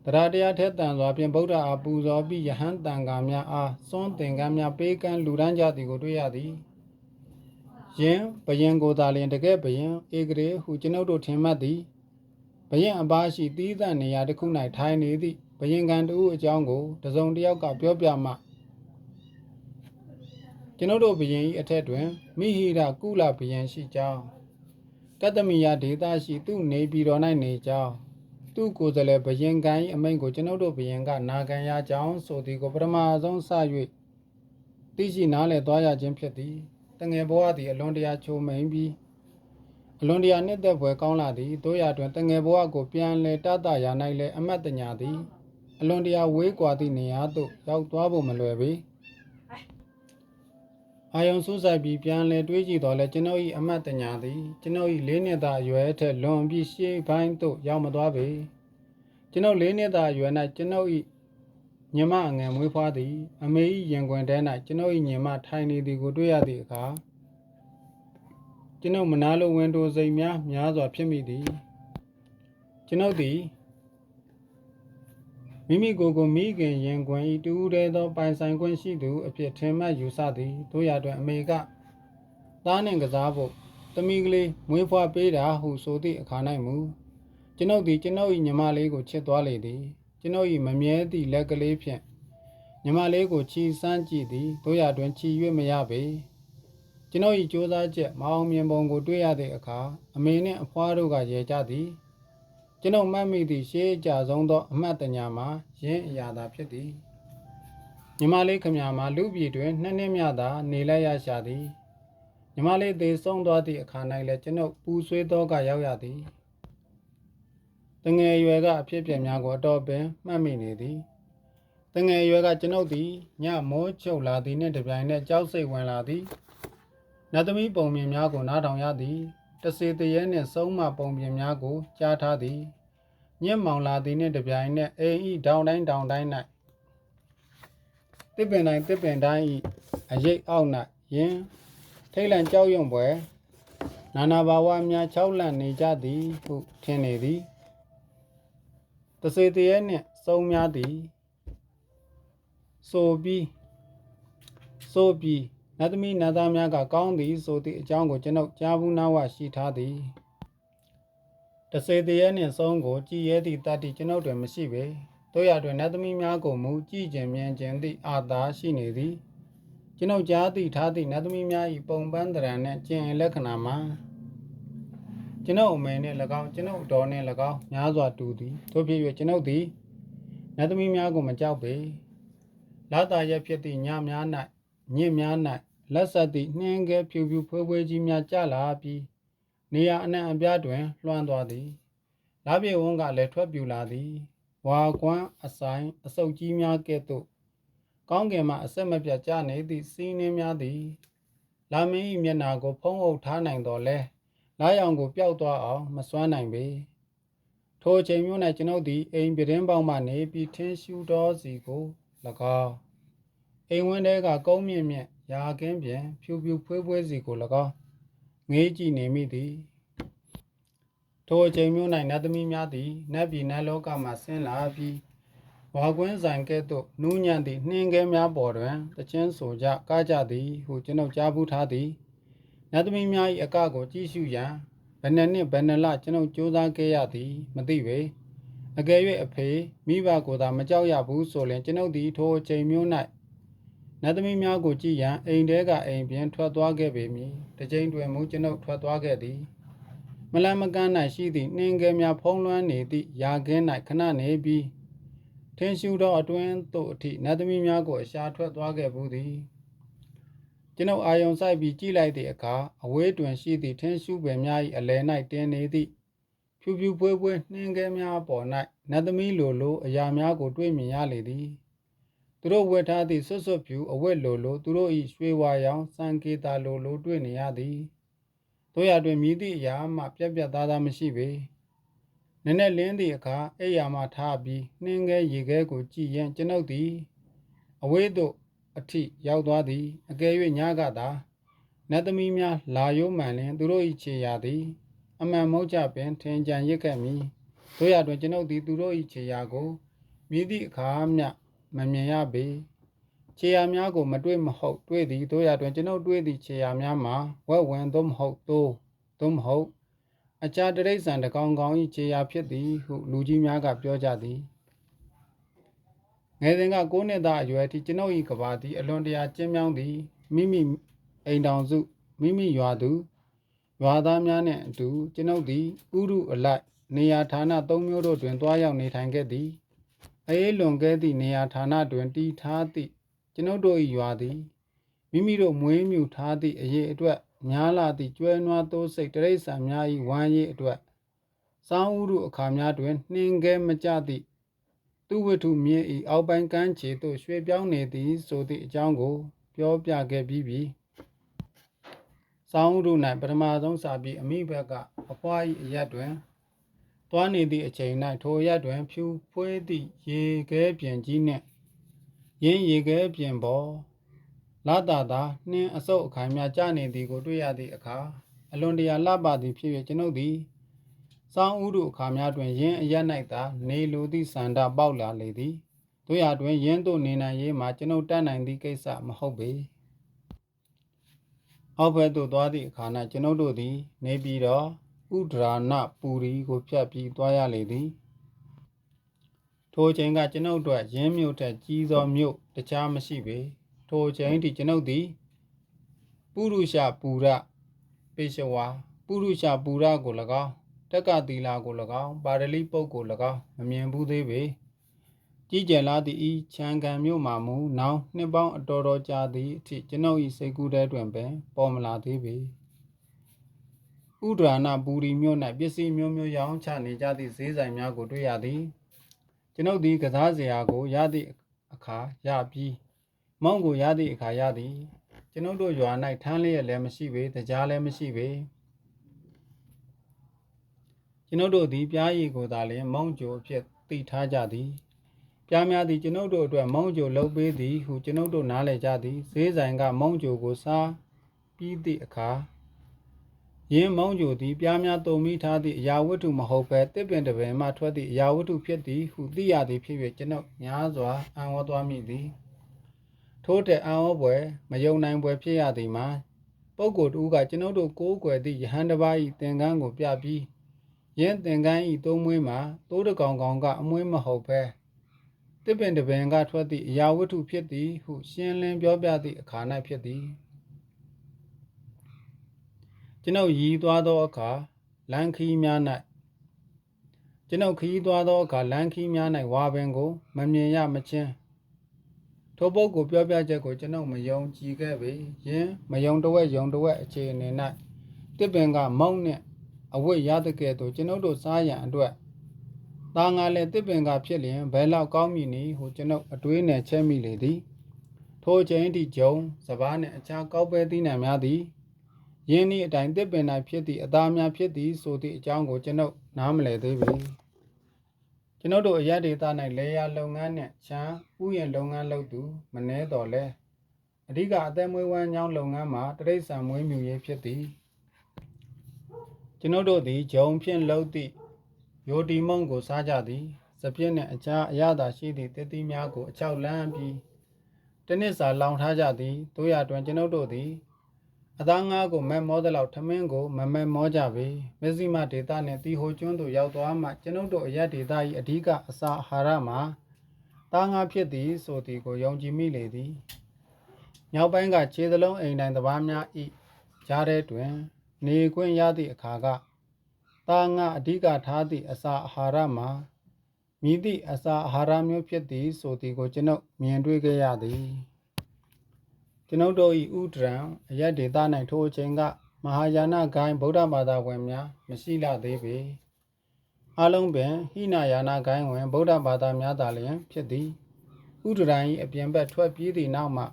Speaker 1: တရားတရားထက်တန်စွာဖြင့်ဗုဒ္ဓအားပူဇော်ပြီးယဟန်တန်ဃာများအားစွန့်သင်္ကန်းများပေးကမ်းလူဒန်းကြသည်ကိုတွေ့ရသည်ယင်းဘယင်ကိုသာလျှင်တကယ်ဘယင်ဧကရေဟုကျွန်ုပ်တို့ထင်မှတ်သည်ဘယင်အပါရှိသီးသန့်နေရာတစ်ခု၌ထိုင်နေသည့်ဘယင်ကံတူအကြောင်းကိုတစုံတစ်ယောက်ကပြောပြမှကျွန်ုပ်တို့ဘယင်၏အထက်တွင်မိဟိရကုလဘယင်ရှိကြောင်းကတ္တမိယဒေသရှိသူနေပြည်တော်၌နေကြောင်းသူကိုယ်စားလှယ်ဘယင်ကံ၏အမိန့်ကိုကျွန်ုပ်တို့ဘယင်ကနာခံရကြောင်းဆိုသည်ကိုပထမဆုံးစ၍သိရှိနားလည်သွားရခြင်းဖြစ်သည်တငယ်ဘဝသည်အလွန်တရာချိုမိန်ပြီးအလွန်တရာနှစ်သက်ဖွယ်ကောင်းလာသည်တို့ရတွင်တငယ်ဘဝကိုပြန်လည်တတရာ၌လည်းအမတ်တညာသည်အလွန်တရာဝေးကွာသည့်နေရာသို့ရောက်သွားဖို့မလွယ်ပေအာယုံစူးစိုက်ပြီးပြန်လည်တွေးကြည့်တော့လဲကျွန်ုပ်၏အမတ်တညာသည်ကျွန်ုပ်၏၄နှစ်သားအရွယ်ထက်လွန်ပြီးရှေ့ပိုင်းသို့ရောက်မသွားပေကျွန်ုပ်၄နှစ်သားအရွယ်၌ကျွန်ုပ်၏ညီမအငယ်မွေးဖွားသည်အမေ၏ရင်ခွင်ထဲ၌ကျွန်ုပ်၏ညီမထိုင်နေသည်ကိုတွေ့ရသည့်အခါကျွန်ုပ်မနာလိုဝင်တိုစိတ်များစွာဖြစ်မိသည်ကျွန်ုပ်သည်မ မိမိကိုယ်ကိုမိခင်ရင်ခွင်ဤတူးတဲသောပိုင်ဆိုင်ခွင့်ရှိသူအဖြစ်ထင်မှတ်ယူဆသည်တို့ရတွင်အမေကသားနှင့်ကစားဖို့သမီးကလေးမွေးဖွားပေးတာဟုဆိုသည့်အခါ၌မူကျွန်ုပ်သည်ကျွန်ုပ်၏ညီမလေးကိုချစ်သွားလေသည်ကျွန်ုပ်၏မမြဲသည့်လက်ကလေးဖြင့်ညီမလေးကိုချီစမ်းကြည့်သည်တို့ရတွင်ချီ၍မရပေကျွန်ုပ်၏ကြိုးစားချက်မအောင်မြင်ပုံကိုတွေ့ရသည့်အခါအမေနှင့်အဖွားတို့ကရေကြသည်ကျွန်ုပ်မှတ်မိသည့်ရှေးအကြဆုံးသောအမှတ်တညာမှာရင်းအရာသာဖြစ်သည်ညီမလေးခမများမှာလူပြည်တွင်2 နှစ်မြသာနေလိုက်ရရှာသည်ညီမလေးသေဆုံးသွားသည့်အခါ၌လည်းကျွန်ုပ်ပူဆွေးသောကရောက်ရသည်တငယ်ရွယ်ကအဖြစ်ပြများကိုအတော်ပင်မှတ်မိနေသည်တငယ်ရွယ်ကကျွန်ုပ်သည်ညမိုးချုပ်လာသည်နှင့်တပြိုင်နက်ကြောက်စိတ်ဝင်လာသည်နတ်သမီးပုံပြင်များကိုနားထောင်ရသည်တစေတရေနှင့်ဆုံးမပုံပြင်များကိုကြားထားသည်ညက်မောင်လာသည်နှင့်တပြိုင်နက်အိမ်ဤတောင်တိုင်း၌တစ်ပင်တိုင်းဤအရိပ်အောက်၌ယင်းထိတ်လန့်ကြောက်ရွံ့ပွဲနာနာဘာဝများ၆လန့်နေကြသည်ဟုထင်နေသည်တစေတရေနှင့်ဆုံးများသည်ဆိုပြီးနတ်သမီးနတ်သားများကကောင်းသည်ဆိုသည့်အကြောင်းကိုကျွန်ုပ်ကြားဘူးနာဝရှိထားသည်တစေတရေနှင့်ဆုံးကိုကြည်ရဲသည့်တတ္တိကျွန်ုပ်တွင်မရှိပေတို့ရတွင်နတ်သမီးများကိုမူကြည်ကျင်မြင်ကျင်သည့်အာသာရှိနေသည်ကျွန်ုပ်ကြားသိထားသည့်နတ်သမီးများ၏ပုံပန်းတရံနှင့်ကျင်လက္ခဏာမှာကျွန်ုပ်အမေနှင့်၎င်းကျွန်ုပ်တော်နှင့်၎င်းများစွာတူသည်တို့ဖြစ်၍ကျွန်ုပ်သည်နတ်သမီးများကိုမကြောက်ပေလာတာရက်ဖြစ်သည့်ညများ၌ညစ်များ၌လက်ဆက်သည့်နှင်းကဲဖြူဖြူဖွေးဖွေးကြီးများကျလာပြီးနေရာအနှံ့အပြားတွင်လွှမ်းသွားသည်လာပြေဝန်းကလည်းထွက်ပြူလာသည်ဝါကွမ်းအဆိုင်အဆုပ်ကြီးများကဲ့သို့ကောင်းကင်မှအဆက်မပြတ်ကျနေသည့်စီးနှင်းများသည်လာမင်း၏မျက်နှာကိုဖုံးအုပ်ထားနိုင်တော်လဲလာရောင်ကိုပျောက်သွားအောင်မစွမ်းနိုင်ပေထိုအချိန်မျိုး၌ကျွန်ုပ်သည်အိမ်ပြတင်းပေါက်မှနေပြီးထင်းရှူတော်စီကို၎င်းအိမ်ဝင်းထဲကကုန်းမြင့်မြင့်ရာကင်းပြင်ဖြူဖြူဖွေးဖွေးစီကို၎င်းငေးကြည့်နေမိသည်ထိုအချိန်မျိုး၌နတ်သမီးများသည်နတ်ပြည်နတ်လောကမှဆင်းလာပြီးဝါကွင်းဆိုင်ကဲ့သို့နူးညံ့သည့်နှင်းကဲများပေါ်တွင်တခြင်းဆိုကြကားကြသည်ဟုကျွန်ုပ်ကြားဘူးထားသည်နတ်သမီးများ၏အကကိုကြည့်ရှုရန်ဘယ်နှစ်နှစ်ဘယ်နှစ်လကျွန်ုပ်ကြိုးစားခဲ့ရသည်မသိပေအကယ်၍အဖေမိဘကိုသာမကြောက်ရဘူးဆိုရင်ကျွန်ုပ်သည်ထိုအချိန်မျိုး၌နတ်သမီးများကိုကြည့်ရန်အိမ်ထဲကအိမ်ပြင်ထွက်သွားခဲ့ပေမည်တစ်ချိန်တွင်မူကျွန်ုပ်ထွက်သွားခဲ့သည်မလန်မကန်း၌ရှိသည့်နှင်းကဲများဖုံးလွှမ်းနေသည့်ရာကင်း၌ခဏနေပြီးထင်းရှူသောအတွင်းသို့အထိနတ်သမီးများကိုအရှာထွက်သွားခဲ့ဘူးသည်ကျွန်ုပ်အာယုံဆိုင်ပြီးကြည့်လိုက်သည့်အခါအဝေးတွင်ရှိသည့်ထင်းရှူပင်များ၏အလယ်၌တင်နေသည့်ဖြူဖြူဖွေးဖွေးနှင်းကဲများပေါ်၌နတ်သမီးလိုအရာများကိုတွေ့မြင်ရလေသည်သူတို့ဝတ်ထားသည့်ဆွတ်ဆွတ်ဖြူအဝတ်လိုသူတို့၏ရွှေဝါရောင်စံကေတာလိုတွေ့နေရသည်တို့ရတွင်မြည်သည့်အရာမှပြက်ပြက်သားသားမရှိပေနည်းနည်းလင်းသည့်အခါအိယာမှထားပြီးနှင်းကဲရေခဲကိုကြည့်ရန်ကျွန်ုပ်သည်အဝေးသို့အထိရောက်သွားသည်အကယ်၍ညကသာနတ်သမီးများလာရိုးမှန်လျင်သူတို့၏ခြေရာသည်အမှန်မဟုတ်ကြပင်ထင်ကြံရစ်ခဲ့မည်တို့ရတွင်ကျွန်ုပ်သည်သူတို့၏ခြေရာကိုမြည်သည့်အခါမျှမမြင်ရပေခြေရာများကိုမတွေ့မဟုတ်တွေ့သည်တို့ရတွင်ကျွန်ုပ်တွေ့သည့်ခြေရာများမှာဝက်ဝင်သို့မဟုတ်သို့မဟုတ်အခြားတိရစ္ဆာန်တစ်ကောင်ကောင်၏ခြေရာဖြစ်သည်ဟုလူကြီးများကပြောကြသည်ငယ်စဉ်က9 နှစ်သားအရွယ်ထိကျွန်ုပ်၏ကဘာသည်အလွန်တရာကျဉ်းမြောင်းသည်မိမိအိမ်တောင်စုမိမိရွာသူရွာသားများနှင့်အတူကျွန်ုပ်သည်ဥရုအလိုက်နေရာဌာန3မျိုးတို့တွင်တွားရောက်နေထိုင်ခဲ့သည်အေးလွန်ခဲ့သည့်နေရာဌာနတွင်တည်ထားသည့်ကျွန်ုပ်တို့၏ရွာသည်မိမိတို့မွေးမြူထားသည့်အရေးအတွက်များလာသည့်ကျွဲနွားသိုးစိတ်တိရစ္ဆာန်များ၏ဝမ်းရေးအတွက်စောင်းဥရုအခါများတွင်နှင်းကဲမကျသည့်သူဝတ္ထုမြင်း၏အောက်ပိုင်းကမ်းခြေသို့ရွှေ့ပြောင်းနေသည်ဆိုသည့်အကြောင်းကိုပြောပြခဲ့ပြီးပြီစောင်းဥရု၌ပထမဆုံးစာပြီးအမိဘက်ကအဖွား၏အရက်တွင်သွားနေသည့်အချိန်၌ထိုရက်တွင်ဖြူဖွေးသည့်ရေခဲပြင်ကြီးနှင့်ရင်းရေခဲပြင်ပေါ်လာတာနှင်းအဆုပ်အခိုင်များကျနေသည်ကိုတွေ့ရသည့်အခါအလွန်တရာလှပသည်ဖြစ်၍ကျွန်ုပ်သည် စောင်းဥတို့အခါများတွင်ယင်းအရ၌သာနေလိုသည့်စန္ဒပေါက်လာလေသည်တို့ရတွင်ယင်းတို့နေနိုင်ရေးမှာကျွန်ုပ်တတ်နိုင်သည့်ကိစ္စမဟုတ်ပေအောက်ဘက်သို့သွားသည့်အခါ၌ကျွန်ုပ်တို့သည်နေပြီးတော့ဥဒရာဏပူရီကိုဖြတ်ပြီးသွားရလေသည်ထိုအချိန်ကကျွန်ုပ်တို့ယင်းမြို့ထက်ကြီးသောမြို့တခြားမရှိပေထိုအချိန်ထိကျွန်ုပ်သည်ပုရုရှပူရပေရှဝါပုရုရှပူရကို၎င်းတက္ကသီလာကို၎င်းပါရလိပုတ်ကို၎င်းမမြင်ဘူးသေးပေကြီးကျယ်လာသည့်ဤချမ်းကန်မြို့မှာမူနောင်နှစ်ပေါင်းအတော်တော်ကြာသည့်အထိကျွန်ုပ်၏စိတ်ကူးထဲတွင်ပင်ပေါ်မလာသေးပေဥဒရာဏပူရီမြို့၌ပစ္စည်းမျိုးမျိုးရောင်းချနေကြသည့်ဈေးဆိုင်များကိုတွေ့ရသည်ကျွန်ုပ်သည်ကစားစရာကိုရသည့်အခါရပြီးမောင်းကိုရသည့်အခါရသည်ကျွန်ုပ်တို့ရွာ၌ထမ်းလျက်လည်းမရှိပေတကြားလည်းမရှိပေကျွန်ုပ်တို့သည်ပြားရည်ကိုသာလျှင်မောင်းကြိုအဖြစ်သိထားကြသည်ပြားများသည်ကျွန်ုပ်တို့အတွက်မောင်းကြိုလုပ်ပေးသည်ဟုကျွန်ုပ်တို့နားလည်ကြသည်ဈေးဆိုင်ကမောင်းကြိုကိုစားပြီးသည့်အခါယင်းမောင်းကြိုသည်ပြားများတုံမိထားသည့်အရာဝတ္ထုမဟုတ်ဘဲတစ်ပင်တစ်ပင်မှထွက်သည့်အရာဝတ္ထုဖြစ်သည်ဟုသိရသည်ဖြစ်၍ကျွန်ုပ်များစွာအံ့ဩသွားမိသည်ထို့တဲ့အံ့ဩဖွယ်မယုံနိုင်ဖွယ်ဖြစ်ရသည်မှာပုဂ္ဂိုလ်တူကကျွန်ုပ်တို့ကိုးကွယ်သည့်ယဟန်တစ်ပါး၏သင်္ကန်းကိုပြပြီးယင်းသင်္ကန်း၏သုံးမွေးမှာသိုးတကောင်ကောင်ကအမွေးမဟုတ်ဘဲတစ်ပင်တစ်ပင်ကထွက်သည့်အရာဝတ္ထုဖြစ်သည်ဟုရှင်းလင်းပြောပြသည့်အခါ၌ဖြစ်သည်ကျွန်ုပ်ရည်သွားသောအခါလမ်းခီးများ၌ကျွန်ုပ်ခီးသွားသောအခါလမ်းခီးများ၌ဝါပင်ကိုမမြင်ရမချင်းထိုပုဂ္ဂိုလ်ပြောပြချက်ကိုကျွန်ုပ်မယုံကြည်ခဲ့ပေယင်းမယုံတဝက်ယုံတဝက်အခြေအနေ၌တစ်ပင်ကမောင်းနှင့်အဝတ်ရတဲ့ကဲ့သို့ကျွန်ုပ်တို့စားရန်အတွက်သားငါလည်းတစ်ပင်ကဖြစ်လျင်ဘယ်လောက်ကောင်းမည်နည်းဟုကျွန်ုပ်အတွေးနဲ့ချဲ့မိလေသည်ထိုအချိန်ထိဂျုံစပားနှင့်အခြားကောက်ပဲသီးနှံများသည်ယင်းဤအတိုင်းတစ်ပင်၌ဖြစ်သည့်အသားများဖြစ်သည်ဆိုသည့်အကြောင်းကိုကျွန်ုပ်နားမလည်သေးပေကျွန်ုပ်တို့အရက်ဒေသ၌လေယာလုပ်ငန်းနှင့်ချမ်းဥယျာဉ်လုပ်ငန်းလုပ်သူမနှဲတော်လဲအဓိကအသက်မွေးဝမ်းကြောင်းလုပ်ငန်းမှာတရိษံမွေးမြူရေးဖြစ်သည်ကျွန်ုပ်တို့သည်ဂျုံဖြင့်လုပ်သည့်ယိုတီမုံကိုစားကြသည်စပြည့်နှင့်အခြားအရသာရှိသည့်တစ်သီးများကိုအချောက်လန်းပြီးတနစ်စာလောင်ထားကြသည်တို့ရတွင်ကျွန်ုပ်တို့သည်အသားငါးကိုမက်မောသလောက်ထမင်းကိုမမက်မောကြပေမဇ္ဈိမဒေသနှင့်တီဟိုကျွန်းသို့ရောက်သွားမှကျွန်ုပ်တို့အရက်ဒေသ၏အဓိကအစာအာဟာရမှာသားငါးဖြစ်သည်ဆိုသည်ကိုယုံကြည်မိလေသည်မြောက်ပိုင်းကခြေသလုံးအိမ်တိုင်းတပါးများ၏ကြားထဲတွင်နေခွင့်ရသည့်အခါကသားငါအဓိကထားသည့်အစာအာဟာရမှာမည်သည့်အစာအာဟာရမျိုးဖြစ်သည်ဆိုသည်ကိုကျွန်ုပ်မြင်တွေ့ခဲ့ရသည်ကျွန်ုပ်တို့၏ဥဒရံအရက်ဒေသ၌ထိုအချိန်ကမဟာယာနဂိုင်းဗုဒ္ဓဘာသာဝင်များမရှိလာသေးပေအလုံးပင်ဟိနယာနဂိုင်းဝင်ဗုဒ္ဓဘာသာများသာလျှင်ဖြစ်သည်ဥဒရံ၏အပြင်ဘက်ထွက်ပြေးသည့်နောက်မှ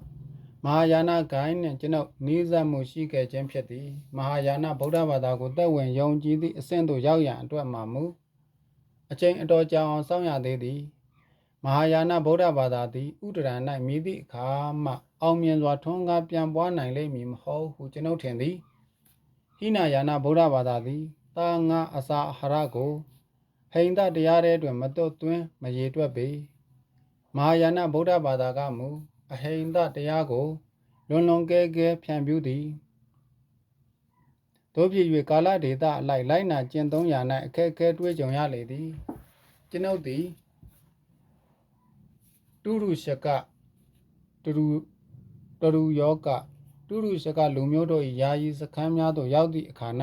Speaker 1: မဟာယာနဂိုင်းနှင့်ကျွန်ုပ်နှီးစပ်မှုရှိခဲ့ခြင်းဖြစ်သည်မဟာယာနဗုဒ္ဓဘာသာကိုသက်ဝင်ယုံကြည်သည့်အဆင့်သို့ရောက်ရန်အတွက်မှမူအချိန်အတော်ကြာအောင်စောင့်ရသေးသည်မဟာယာနဗုဒ္ဓဘာသာသည်ဥဒရံ၌မြည်သည့်အခါမှအောင်မြင်စွာထွန်းကားပြန်ပွားနိုင်လိမ့်မည်မဟုတ်ဟုကျွန်ုပ်ထင်သည်ဟိနယာနဗုဒ္ဓဘာသာသည်သားငါအစာအာဟာရကိုဟိန္ဒတရားထဲတွင်မတွတ်သွင်းမရေတွက်ပေမဟာယာနဗုဒ္ဓဘာသာကမူအဟိန္ဒတရားကိုလွန်လွန်ကဲကဲဖြန့်ဖြူးသည်တို့ဖြစ်၍ကာလဒေသအလိုက်နာကျင့်သုံးရာ၌အခက်အခဲတွေ့ကြုံရလေသည်ကျွန်ုပ်သည်တုရုရှကတရူယောကတုရုရှကလူမျိုးတို့၏ယာယီစခန်းများသို့ရောက်သည့်အခါ၌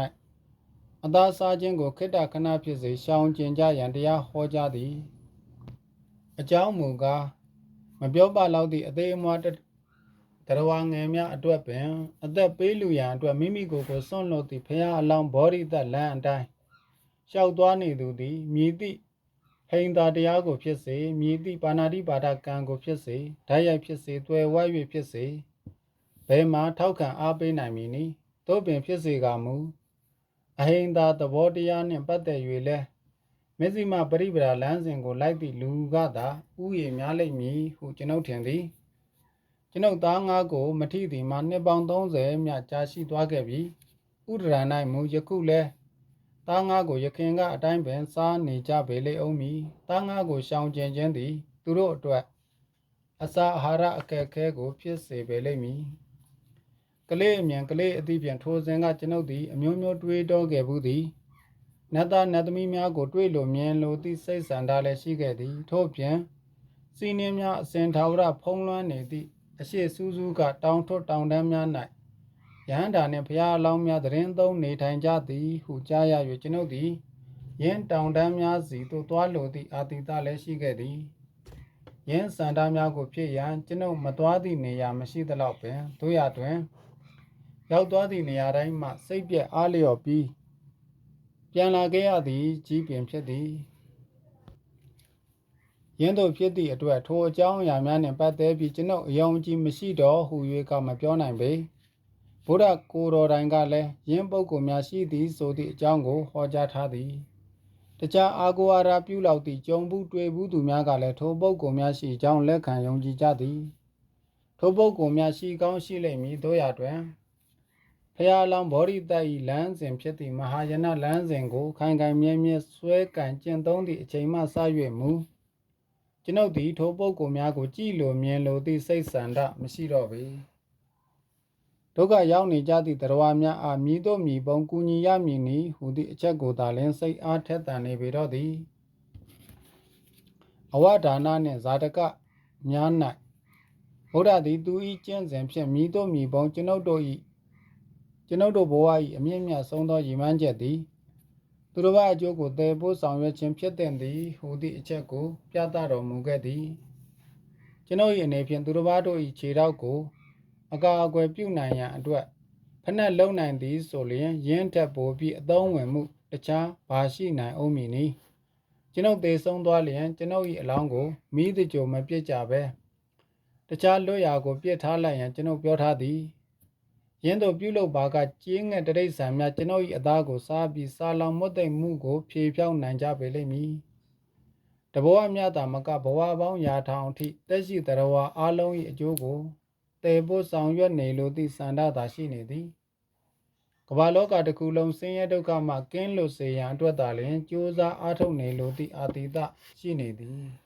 Speaker 1: အသားစားခြင်းကိုခိတ္တခဏဖြစ်စေရှောင်ကျဉ်ကြရန်တရားဟောကြားသည်အကြောင်းမူကားမပြောပလောက်သည့်အသေးအမွှားတရားဝငယ်များအတွက်ပင်အသက်ပေးလူရန်အတွက်မိမိကိုယ်ကိုစွန့်လွတ်သည့်ဖရာအလောင်းဘောဓိသက်လမ်းအတိုင်းလျှောက်သွားနေသူသည်မြည်သည့်ဟိန္ဒာတရားကိုဖြစ်စေမြည်သည့်ပါဏာတိပါဒကံကိုဖြစ်စေဓာတ်ရိုက်ဖြစ်စေတွယ်ဝဲ၍ဖြစ်စေဘယ်မှာထောက်ခံအားပေးနိုင်မည်နည်းသို့ပင်ဖြစ်စေကမူအဟိန္ဒာသဘောတရားနှင့်ပတ်သက်၍လဲမဇ္ဈိမပရိပဒါလမ်းစဉ်ကိုလိုက်သည့်လူကသာဥယျာဉ်များလိမ့်မည်ဟုကျွန်ုပ်ထင်သည်ကျွန်ုပ်သားငါးကိုမထိသည်မှာနှစ်ပေါင်း30မြကြာရှိသွားခဲ့ပြီဥဒရံ၌မူယခုလဲ သားငါကိုရခင်ကအတိုင်းပင်စားနေကြပေလေအောင်မီသားငါကိုရှောင်ကျဉ်ခြင်းသည်သူတို့အတွက်အစာအာဟာရအခက်အခဲကိုဖြစ်စေပေလိမ့်မည်ကလေးအမြင်ကလေးအသည့်ဖြင့်ထိုစဉ်ကကျွန်ုပ်သည်အမျိုးမျိုးတွေးတောခဲ့ဘူးသည်နတ်သားနတ်သမီးများကိုတွေ့လိုမြင်လိုသည့်စိတ်ဆန္ဒလည်းရှိခဲ့သည်ထို့ပြင်စီးနှင်းများအစဉ်ထာဝရဖုံးလွှမ်းနေသည့်အရှိစူးစူးကတောင်ထွတ်တောင်တန်းများ၌ယဟန္တာနှင့်ဘုရားအလောင်းများသတင်းသုံးနေထိုင်ကြသည်ဟုကြားရ၍ကျွန်ုပ်သည်ယင်းတောင်တန်းများစီသို့သွားလိုသည့်အာတိတလည်းရှိခဲ့သည်ယင်းစန္ဒများကိုဖြစ်ရန်ကျွန်ုပ်မသွားသည့်နေရာမရှိသလောက်ပင်တို့ရတွင်ရောက်သွားသည့်နေရာတိုင်းမှစိတ်ပြက်အားလျော့ပြီးပြန်လာခဲ့ရသည်ကြီးပင်ဖြစ်သည်ယင်းတို့ဖြစ်သည့်အတွက်ထိုအကြောင်းအရာများနှင့်ပတ်သက်ပြီးကျွန်ုပ်အယုံကြည်မရှိတော့ဟု၍ကမပြောနိုင်ပေဗုဒ္ဓကိုယ်တော်တိုင်ကလည်းယင်းပုဂ္ဂိုလ်များရှိသည်ဆိုသည့်အကြောင်းကိုဟောကြားထားသည်တခြားအာကိုအာရာပြုလောက်သည့်ကြုံဘူးတွေ့ဘူးသူများကလည်းထိုပုဂ္ဂိုလ်များရှိကြောင်းလက်ခံယုံကြည်ကြသည်ထိုပုဂ္ဂိုလ်များရှိကောင်းရှိလိမ့်မည်တို့ရာတွင်ဖျားလောင်းဗောဓိတ၏လမ်းစဉ်ဖြစ်သည့်မဟာယနလမ်းစဉ်ကိုခိုင်ခိုင်မြဲမြဲဆွဲကင်ကျင့်သုံးသည့်အချိန်မှစ၍မူကျွန်ုပ်သည်ထိုပုဂ္ဂိုလ်များကိုကြည်လိုမြင်လိုသည့်စိတ်ဆန္ဒမရှိတော့ပေဒုက္ခရောက်နေကြသည့်တရားများအားမြည်တို့မြည်ပုံကူညီရမည်နီဟူသည့်အချက်ကိုသာလျှင်စိတ်အားထက်သန်နေပေတော့သည်အဝဒါနနှင့်ဇာတကများ၌ဘုရားသည်သူ၏ကျင့်စဉ်ဖြင့်မြည်တို့မြည်ပုံကျွန်ုပ်တို့ဘဝ၏အမြင့်မြတ်ဆုံးသောရည်မှန်းချက်သည်သူတစ်ပါးအကျိုးကိုတည်ဖို့ဆောင်ရွက်ခြင်းဖြစ်တဲ့သည်ဟူသည့်အချက်ကိုပြသတော်မူခဲ့သည်ကျွန်ုပ်၏အနေဖြင့်သူတစ်ပါးတို့၏ခြေထောက်ကိုအကာအကွယ်ပြုနိုင်ရန်အတွက်ဖက်နှက်လုံနိုင်သည်ဆိုလျင်ယင်းထက်ပိုပြီးအသုံးဝင်မှုတခြားဘာရှိနိုင်အောင်မည်နည်းကျွန်ုပ်သေဆုံးသွားလျင်ကျွန်ုပ်၏အလောင်းကိုမိသကြိုမပြစ်ကြပဲတခြားလွတ်ရာကိုပြစ်ထားလိုက်ရန်ကျွန်ုပ်ပြောထားသည်ယင်းတို့ပြုလုပ်ပါကကြေးငှက်တရိษံများကျွန်ုပ်၏အသားကိုစားပြီးစားလောင်မွတ်သိမ့်မှုကိုဖြေဖြောင်းနိုင်ကြပေလိမ့်မည်တဘဝမြတ်တာမကဘဝပေါင်းရာထောင်အထိတက်ရှိတရဝအားလုံး၏အကျိုးကိုတည်ဖို့ဆောင်ရွက်နေလိုသည့်စန္ဒသာရှိနေသည်ကမ္ဘာလောကတစ်ခုလုံးဆင်းရဲဒုက္ခမှကင်းလွတ်စေရန်အတွက်သာလျှင်ကြိုးစားအားထုတ်နေလိုသည့်အာတိတရှိနေသည်